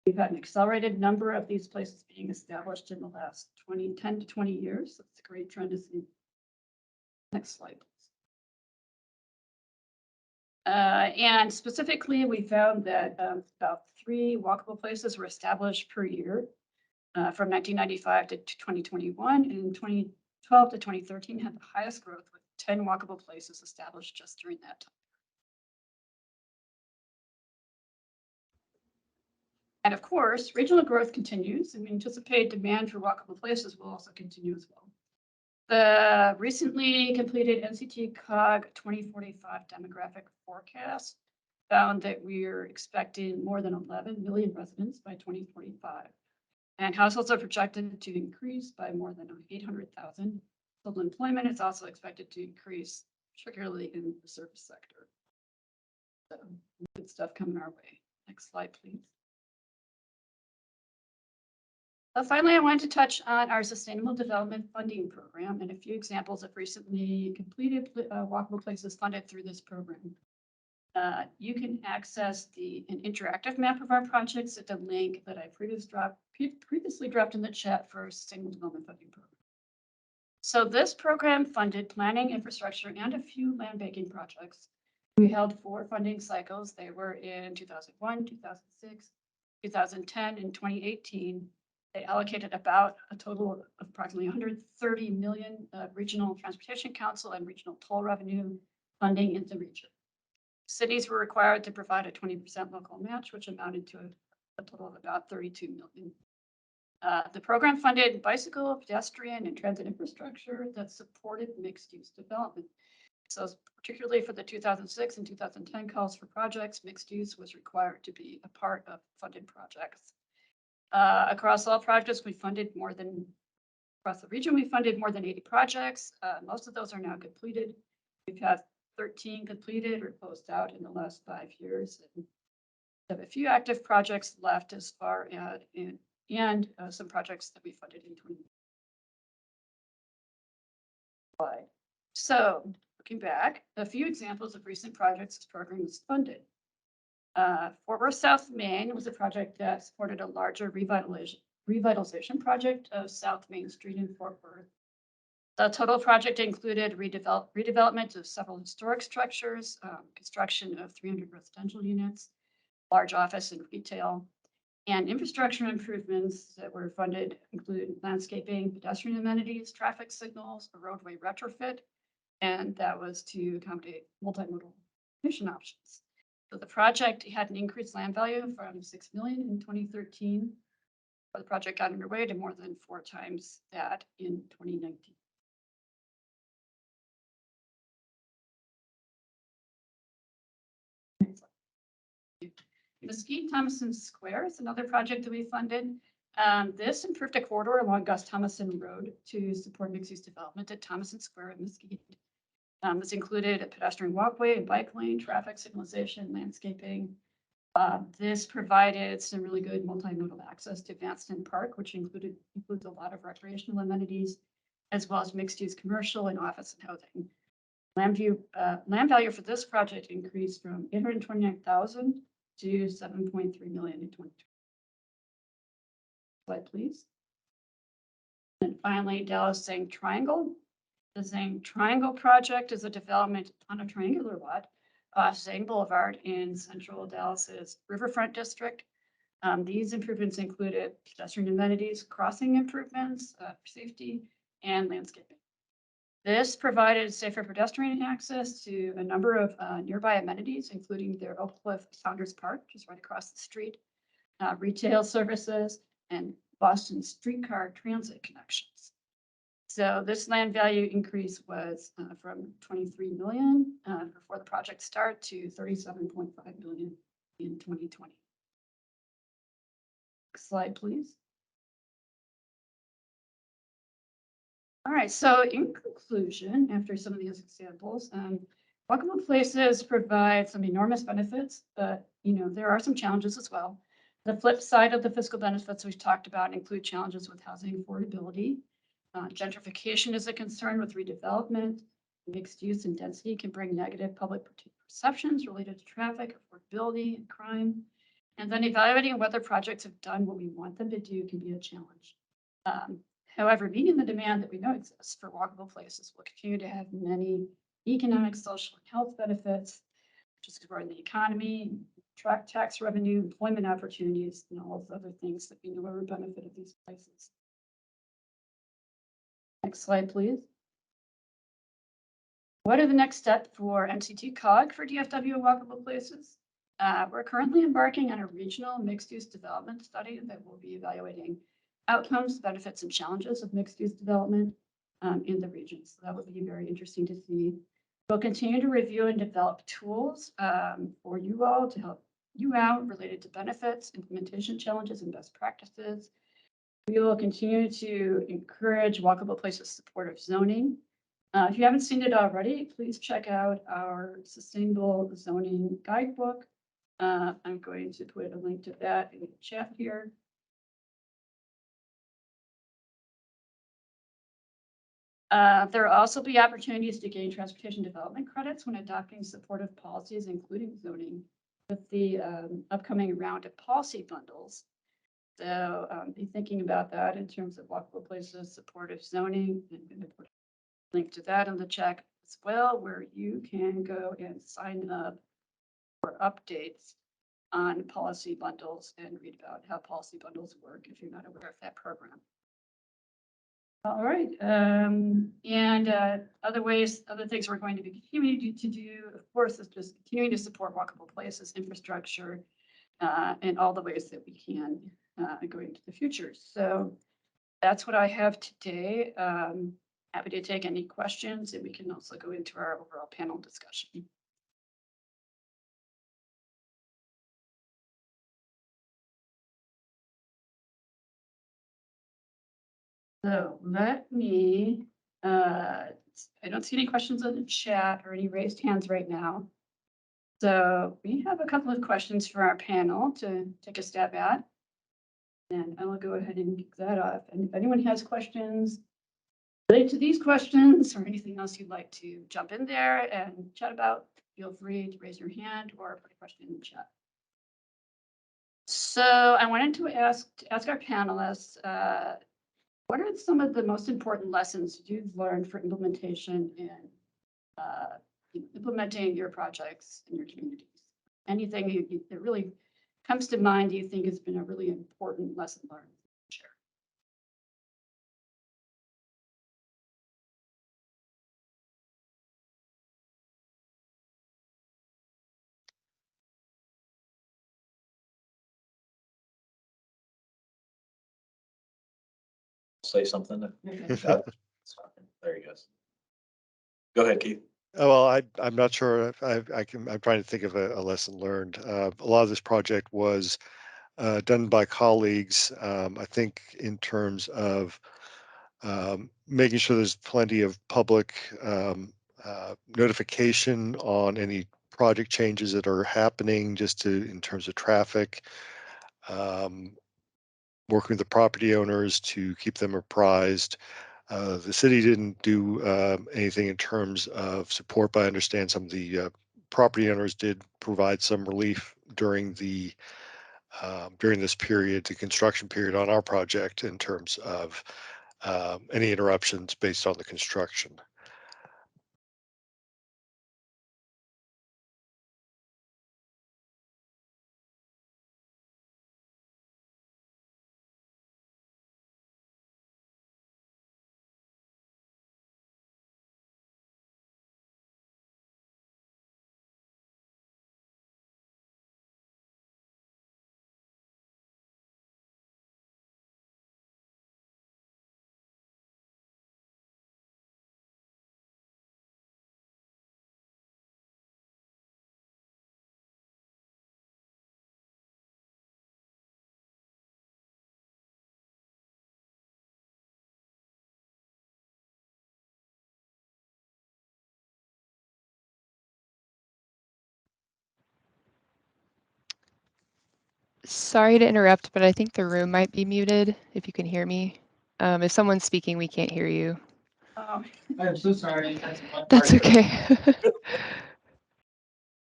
We've had an accelerated number of these places being established in the last 10 to 20 years. So it's a great trend to see. Next slide, please. And specifically, we found that about 3 walkable places were established per year from 1995 to 2021, and 2012 to 2013 had the highest growth, with 10 walkable places established just during that time. And of course, regional growth continues, and we anticipate demand for walkable places will also continue as well. The recently completed NCTCOG 2045 demographic forecast found that we're expecting more than 11 million residents by 2045. And households are projected to increase by more than 800,000. Total employment is also expected to increase, particularly in the service sector. So good stuff coming our way. Next slide, please. Finally, I wanted to touch on our Sustainable Development Funding Program and a few examples of recently completed walkable places funded through this program. You can access an interactive map of our projects at the link that I previously dropped in the chat for Sustainable Development Funding Program. So this program funded planning, infrastructure, and a few land banking projects. We held 4 funding cycles. They were in 2001, 2006, 2010, and 2018. They allocated about a total of approximately 130 million regional transportation council and regional toll revenue funding in the region. Cities were required to provide a 20% local match, which amounted to a total of about 32 million. The program funded bicycle, pedestrian, and transit infrastructure that supported mixed-use development. So particularly for the 2006 and 2010 calls for projects, mixed use was required to be a part of funded projects. Across all projects, across the region, we funded more than 80 projects. Most of those are now completed. We've had 13 completed or closed out in the last 5 years. And we have a few active projects left as far as, and some projects that we funded in 2020. So looking back, a few examples of recent projects this program was funded. Fort Worth South Main was a project that supported a larger revitalization project of South Main Street in Fort Worth. The total project included redevelopment of several historic structures, construction of 300 residential units, large office and retail, and infrastructure improvements that were funded include landscaping, pedestrian amenities, traffic signals, a roadway retrofit, and that was to accommodate multimodal transportation options. So the project had an increased land value from 6 million in 2013. The project got underway to more than 4 times that in 2019. Mesquite Thomason Square is another project that we funded. This improved a corridor along Gus Thomason Road to support mixed-use development at Thomason Square in Mesquite. This included a pedestrian walkway and bike lane, traffic signalization, landscaping. This provided some really good multimodal access to Vanston Park, which includes a lot of recreational amenities, as well as mixed-use commercial and office and housing. Land value for this project increased from 829,000 to 7.3 million in 2020. Slide, please. And finally, Dallas Zang Triangle. The Zang Triangle project is a development on a triangular lot off Zang Boulevard in central Dallas's Riverfront District. These improvements included pedestrian amenities, crossing improvements, safety, and landscaping. This provided safer pedestrian access to a number of nearby amenities, including their Oak Cliff Founders Park, just right across the street, retail services, and Boston streetcar transit connections. So this land value increase was from 23 million before the project start to 37.5 million in 2020. Next slide, please. All right, so in conclusion, after some of these examples, walkable places provide some enormous benefits, but there are some challenges as well. The flip side of the fiscal benefits we've talked about include challenges with housing affordability. Gentrification is a concern with redevelopment. Mixed use and density can bring negative public perceptions related to traffic, affordability, and crime. And then evaluating whether projects have done what we want them to do can be a challenge. However, meeting the demand that we know exists for walkable places will continue to have many economic, social, and health benefits, such as growing the economy, attract tax revenue, employment opportunities, and all those other things that we know are a benefit of these places. Next slide, please. What are the next steps for NCTCOG for DFW and walkable places? We're currently embarking on a regional mixed-use development study that will be evaluating outcomes, benefits, and challenges of mixed-use development in the region. So that would be very interesting to see. We'll continue to review and develop tools for you all to help you out related to benefits, implementation challenges, and best practices. We will continue to encourage walkable places supportive zoning. If you haven't seen it already, please check out our sustainable zoning guidebook. I'm going to put a link to that in the chat here. There will also be opportunities to gain transportation development credits when adopting supportive policies, including zoning, with the upcoming round of policy bundles. So be thinking about that in terms of walkable places, supportive zoning, and I'm going to put a link to that in the chat as well, where you can go and sign up for updates on policy bundles and read about how policy bundles work if you're not aware of that program. All right, and other things we're going to be continuing to do, of course, is just continuing to support walkable places, infrastructure, in all the ways that we can going into the future. So that's what I have today. Happy to take any questions, and we can also go into our overall panel discussion. So let me, I don't see any questions in the chat or any raised hands right now. So we have a couple of questions for our panel to take a stab at. And I will go ahead and kick that off. And if anyone has questions related to these questions or anything else you'd like to jump in there and chat about, feel free to raise your hand or put a question in the chat. So I wanted to ask our panelists, what are some of the most important lessons you've learned for implementation in implementing your projects in your communities? Anything that really comes to mind you think has been a really important lesson learned? Sure. Say something. Okay. There he goes. Go ahead, Keith. Well, I'm not sure if I'm trying to think of a lesson learned. A lot of this project was done by colleagues, I think in terms of making sure there's plenty of public notification on any project changes that are happening, just in terms of traffic. Working with the property owners to keep them apprised. The city didn't do anything in terms of support, but I understand some of the property owners did provide some relief during this period, the construction period on our project, in terms of any interruptions based on the construction. Sorry to interrupt, but I think the room might be muted if you can hear me. If someone's speaking, we can't hear you. Oh, I'm so sorry. That's okay.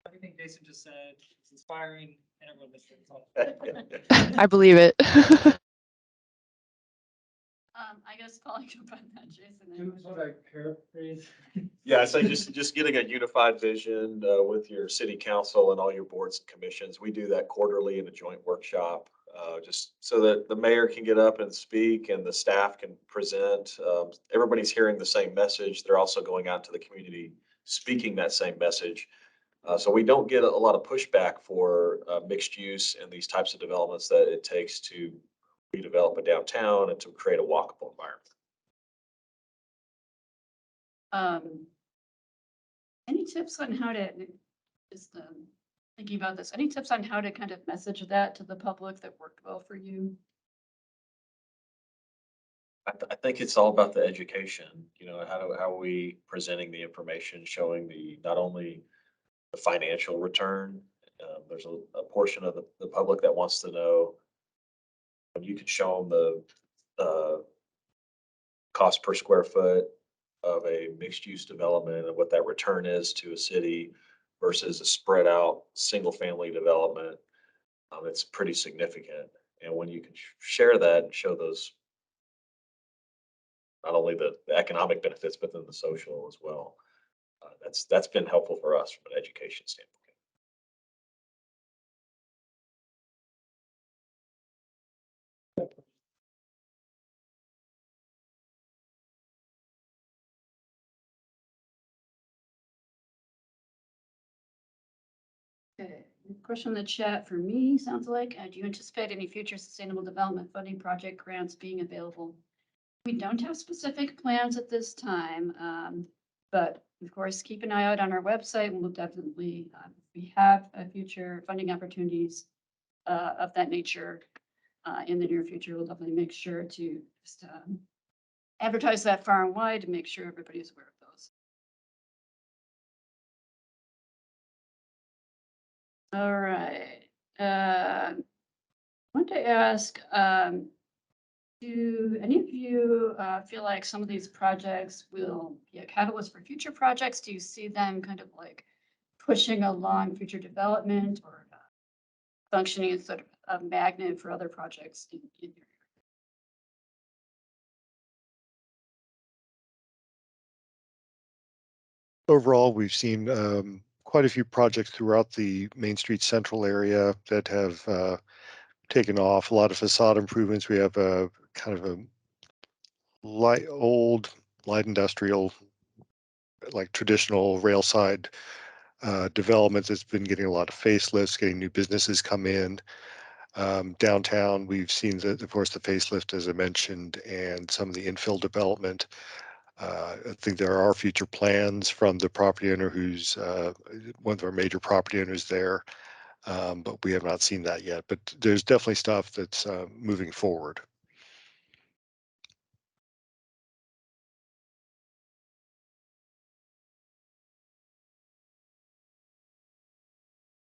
Everything Jason just said is inspiring and everyone listening. I believe it. I guess following up on that, Jason. What I paraphrase? Yeah, so just getting a unified vision with your city council and all your boards and commissions. We do that quarterly in a joint workshop, just so that the mayor can get up and speak and the staff can present. Everybody's hearing the same message. They're also going out to the community speaking that same message. So we don't get a lot of pushback for mixed use and these types of developments that it takes to redevelop a downtown and to create a walkable environment. Any tips on how to, just thinking about this, any tips on how to kind of message that to the public that worked well for you? I think it's all about the education, how are we presenting the information, showing not only the financial return. There's a portion of the public that wants to know, when you can show them the cost per square foot of a mixed use development and what that return is to a city versus a spread out single family development. It's pretty significant. And when you can share that and show those, not only the economic benefits, but then the social as well. That's been helpful for us from an education standpoint. Okay, question in the chat for me sounds like, do you anticipate any future sustainable development funding project grants being available? We don't have specific plans at this time, but of course, keep an eye out on our website and we'll definitely, if we have future funding opportunities of that nature in the near future, we'll definitely make sure to just advertise that far and wide to make sure everybody's aware of those. All right. I want to ask, do any of you feel like some of these projects will be a catalyst for future projects? Do you see them kind of like pushing along future development or functioning as sort of a magnet for other projects in your area? Overall, we've seen quite a few projects throughout the Main Street Central area that have taken off. A lot of facade improvements. We have a kind of a light industrial, like traditional rail side developments that's been getting a lot of facelifts, getting new businesses come in. Downtown, we've seen, of course, the facelift, as I mentioned, and some of the infill development. I think there are future plans from the property owner who's one of our major property owners there, but we have not seen that yet. But there's definitely stuff that's moving forward.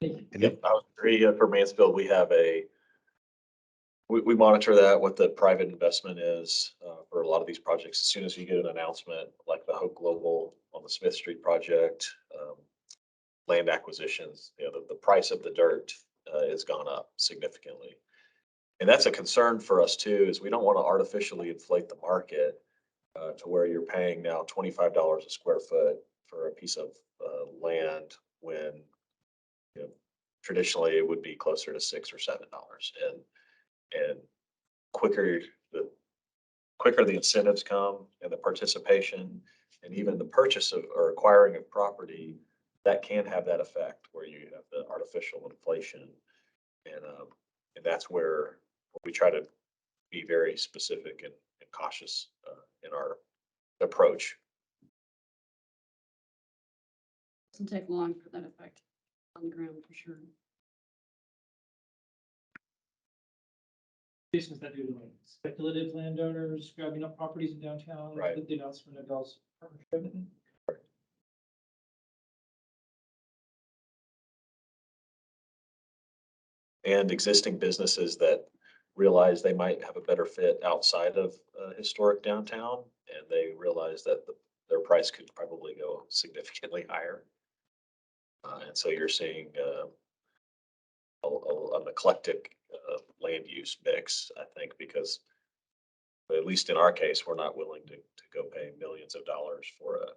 And Yep, I would agree. For Mansfield, we have we monitor that, what the private investment is for a lot of these projects. As soon as you get an announcement, like the Hope Global on the Smith Street project, land acquisitions, the price of the dirt has gone up significantly. And that's a concern for us too, is we don't want to artificially inflate the market to where you're paying now $25 a square foot for a piece of land when traditionally it would be closer to $6 or $7. And quicker the incentives come and the participation and even the purchase of or acquiring of property, that can have that effect where you have the artificial inflation. And that's where we try to be very specific and cautious in our approach. Doesn't take long for that effect on the ground for sure. Is that due to like speculative landowners grabbing up properties in downtown? Right. With the announcement of Bell's partnership? And existing businesses that realize they might have a better fit outside of historic downtown, and they realize that their price could probably go significantly higher. And so you're seeing an eclectic land use mix, I think, because at least in our case, we're not willing to go pay millions of dollars for a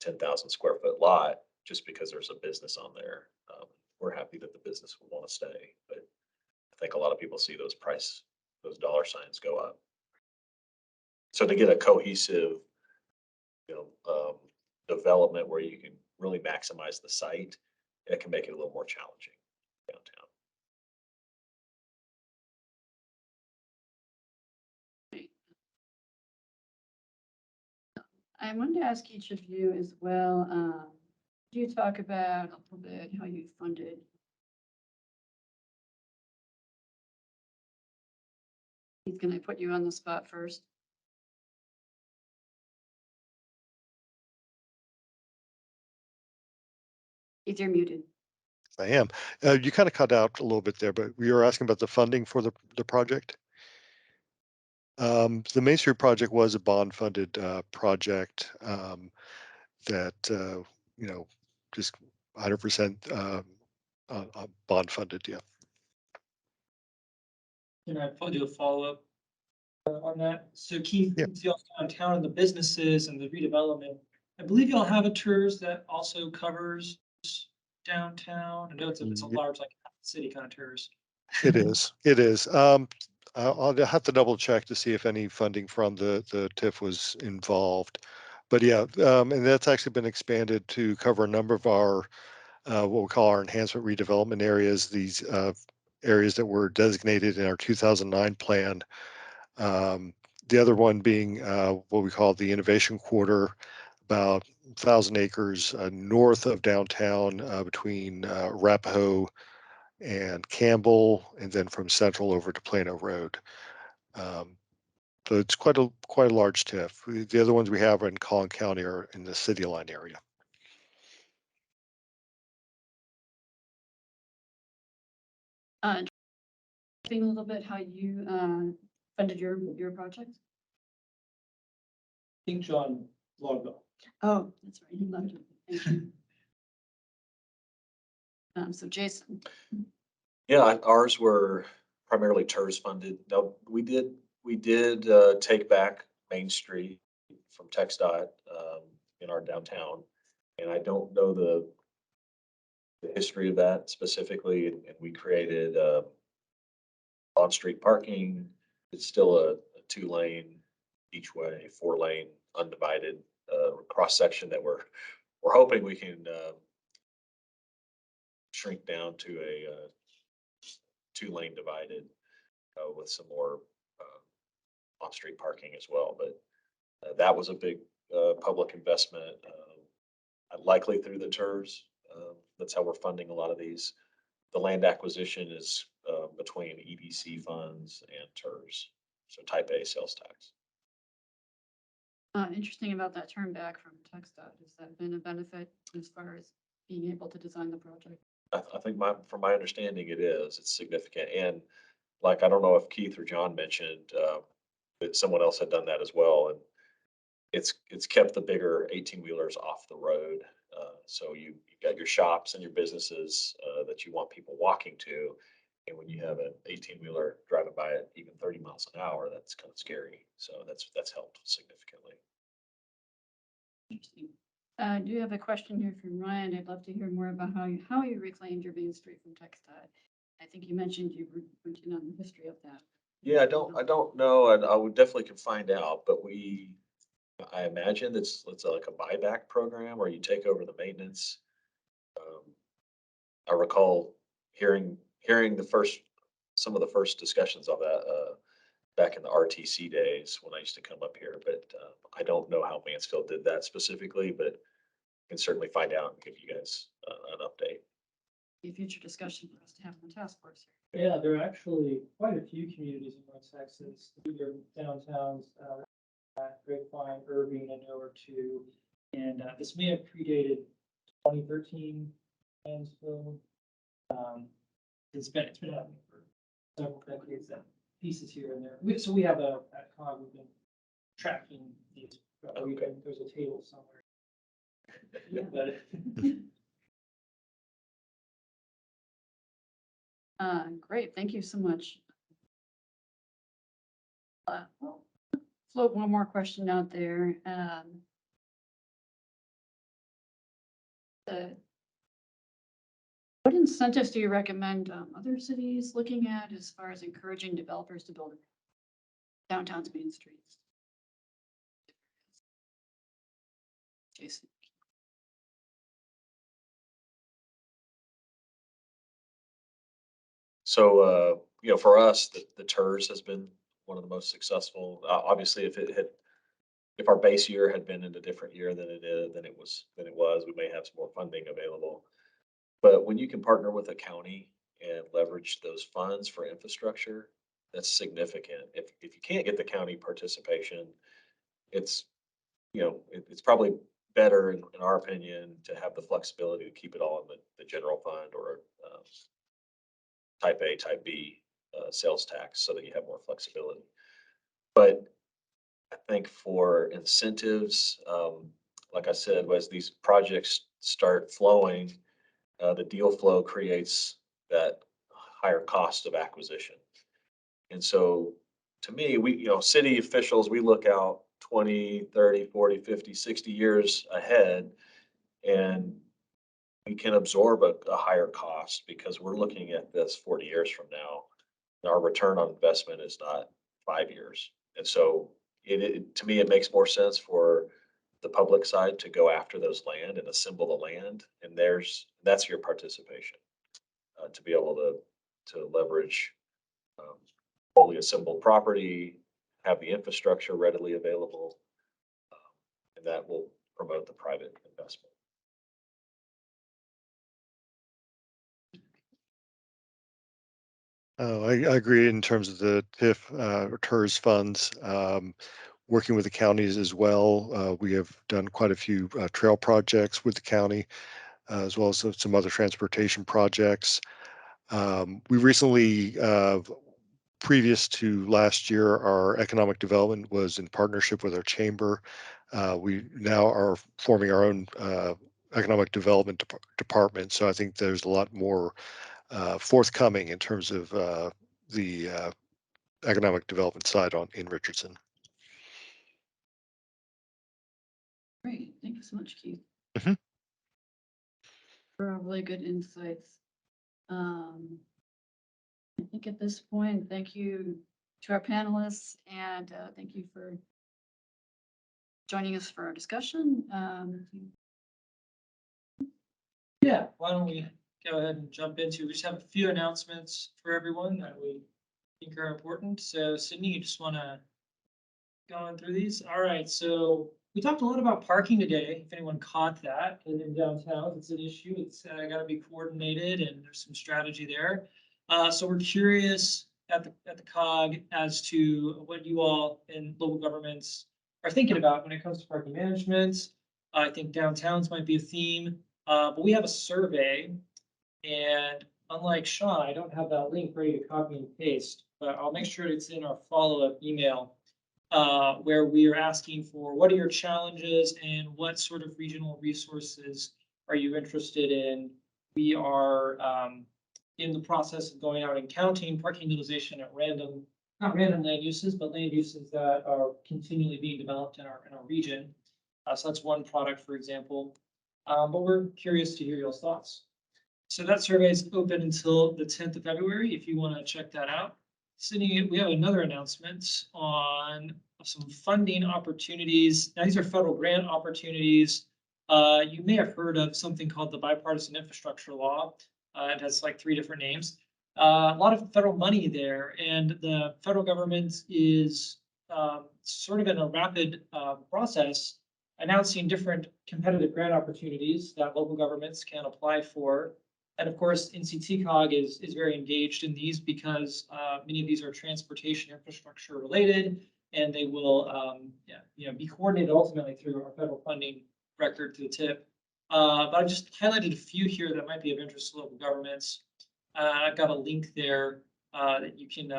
10,000 square foot lot just because there's a business on there. We're happy that the business will want to stay, but I think a lot of people see those dollar signs go up. So to get a cohesive, development where you can really maximize the site, it can make it a little more challenging downtown. I wanted to ask each of you as well, could you talk about a little bit how you funded? He's gonna put you on the spot first. If you're muted. I am. You kind of cut out a little bit there, but you were asking about the funding for the project. The Main Street project was a bond-funded project that just 100% bond-funded. Yeah. Can I do a follow-up on that? So Keith, Yeah. y'all downtown and the businesses and the redevelopment, I believe y'all have a TERS that also covers downtown. I know it's a large, like city kind of TERS. It is. It is. I'll have to double check to see if any funding from the TIF was involved. But yeah, and that's actually been expanded to cover a number of our what we call our enhancement redevelopment areas. These areas that were designated in our 2009 plan. The other one being what we call the Innovation Quarter, about 1,000 acres north of downtown between Arapahoe and Campbell, and then from Central over to Plano Road. So it's quite a large TIF. The other ones we have in Collin County are in the City Line area. Explain a little bit how you funded your project. I think John logged off. Oh, that's right. You left it. Thank you. So Jason. Yeah, ours were primarily TERS funded. Now, we did take back Main Street from TxDOT in our downtown. And I don't know the history of that specifically. And we created on-street parking. It's still a 2-lane each way, 4-lane undivided cross section that we're hoping we can shrink down to a 2-lane divided with some more on-street parking as well. But that was a big public investment, likely through the TERS. That's how we're funding a lot of these. The land acquisition is between EDC funds and TERS, so type A sales tax. Interesting about that turn back from TxDOT. Has that been a benefit as far as being able to design the project? I think from my understanding, it is, it's significant. And like, I don't know if Keith or John mentioned, that someone else had done that as well. And it's kept the bigger 18-wheelers off the road. So you've got your shops and your businesses, that you want people walking to. And when you have an 18-wheeler driving by at even 30 miles an hour, that's kind of scary. So that's helped significantly. Interesting. I do have a question here from Ryan. I'd love to hear more about how you reclaimed your main street from textile. I think you mentioned you went in on the history of that. Yeah, I don't know, and I would definitely can find out, but I imagine it's like a buyback program where you take over the maintenance. Um, I recall hearing some of the first discussions of that, back in the RTC days when I used to come up here, but, I don't know how Mansfield did that specifically, but I can certainly find out and give you guys, an update. A future discussion for us to have on the task force here. Yeah, there are actually quite a few communities in North Texas, either downtowns, Grapevine, Irving, I know are two. And this may have predated 2013 Mansfield. It's been happening for several decades, that pieces here and there. So we have at COG, we've been tracking these. Okay. There's a table somewhere. But Great, thank you so much. I'll float one more question out there. What incentives do you recommend other cities looking at as far as encouraging developers to build downtown's main streets? Jason. So, for us, the TERS has been one of the most successful. Obviously, if our base year had been in a different year than it was, we may have some more funding available. But when you can partner with a county and leverage those funds for infrastructure, that's significant. If you can't get the county participation, it's, it's probably better in our opinion to have the flexibility to keep it all in the general fund or, type A, type B, sales tax so that you have more flexibility. But I think for incentives, like I said, as these projects start flowing, the deal flow creates that higher cost of acquisition. And so to me, city officials, we look out 20, 30, 40, 50, 60 years ahead, and we can absorb a higher cost because we're looking at this 40 years from now. Our return on investment is not 5 years. And so to me, it makes more sense for the public side to go after those land and assemble the land. And that's your participation, to be able to leverage, fully assembled property, have the infrastructure readily available, and that will promote the private investment. Oh, I agree in terms of the TIF or TERS funds. Working with the counties as well. We have done quite a few trail projects with the county, as well as some other transportation projects. We recently, previous to last year, our economic development was in partnership with our chamber. We now are forming our own economic development department. So I think there's a lot more forthcoming in terms of the economic development side in Richardson. Great, thank you so much, Keith. Mhm. For all really good insights. I think at this point, thank you to our panelists and thank you for joining us for our discussion. yeah, why don't we go ahead and jump into, we just have a few announcements for everyone that we think are important. So Sydney, you just want to go on through these? All right, so we talked a lot about parking today, if anyone caught that in downtown. It's an issue. It's got to be coordinated and there's some strategy there. So we're curious at the COG as to what you all in local governments are thinking about when it comes to parking management. I think downtowns might be a theme, but we have a survey And unlike Shawn, I don't have that link ready to copy and paste, but I'll make sure it's in our follow-up email where we are asking for what are your challenges and what sort of regional resources are you interested in? We are in the process of going out and counting parking utilization at random, not random land uses, but land uses that are continually being developed in our region. So that's one product, for example. But we're curious to hear your thoughts. So that survey is open until the 10th of February, if you want to check that out. Sydney, we have another announcement on some funding opportunities. Now, these are federal grant opportunities. You may have heard of something called the Bipartisan Infrastructure Law. It has like 3 different names. A lot of federal money there, and the federal government is sort of in a rapid process announcing different competitive grant opportunities that local governments can apply for. And of course, NCTCOG is very engaged in these because many of these are transportation infrastructure related, and they will be coordinated ultimately through our federal funding record to the tip. But I've just highlighted a few here that might be of interest to local governments. I've got a link there that you can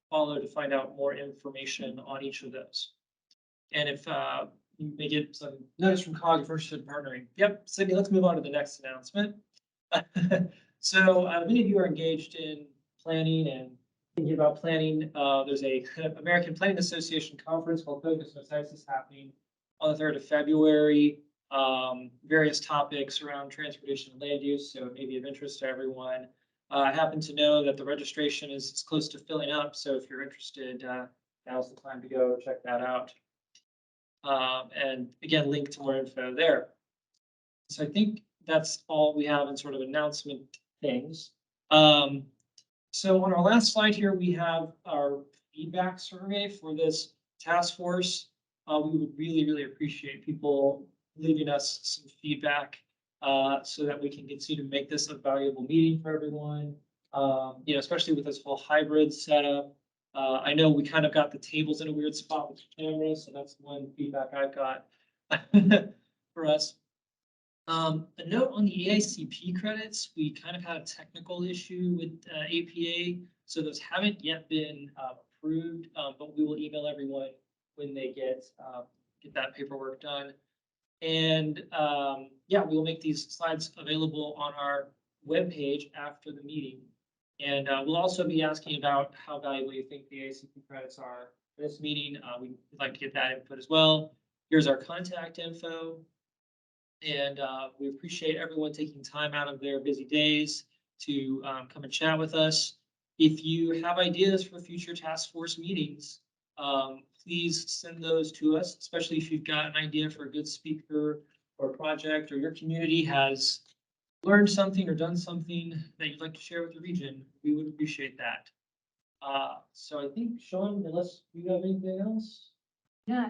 follow to find out more information on each of those. And if you may get some notice from COG if interested in partnering. Yep, Sydney, let's move on to the next announcement. So many of you are engaged in planning and thinking about planning. There's a American Planning Association conference called Focus on Texas happening on the 3rd of February. Various topics around transportation and land use, so it may be of interest to everyone. I happen to know that the registration is close to filling up, so if you're interested, now's the time to go check that out. And again, link to more info there. So I think that's all we have in sort of announcement things. So on our last slide here, we have our feedback survey for this task force. We would really appreciate people leaving us some feedback so that we can continue to make this a valuable meeting for everyone. Especially with this whole hybrid setup. I know we kind of got the tables in a weird spot with the cameras, so that's one feedback I've got for us. A note on the AICP credits, we kind of had a technical issue with APA, so those haven't yet been approved, but we will email everyone when they get that paperwork done. And we will make these slides available on our webpage after the meeting. And we'll also be asking about how valuable you think the AICP credits are for this meeting. We'd like to get that input as well. Here's our contact info. And we appreciate everyone taking time out of their busy days to come and chat with us. If you have ideas for future task force meetings, please send those to us, especially if you've got an idea for a good speaker or project, or your community has learned something or done something that you'd like to share with the region. We would appreciate that. So I think, Shawn, unless you have anything else? Yeah.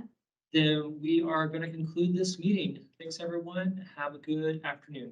Then we are going to conclude this meeting. Thanks, everyone. Have a good afternoon.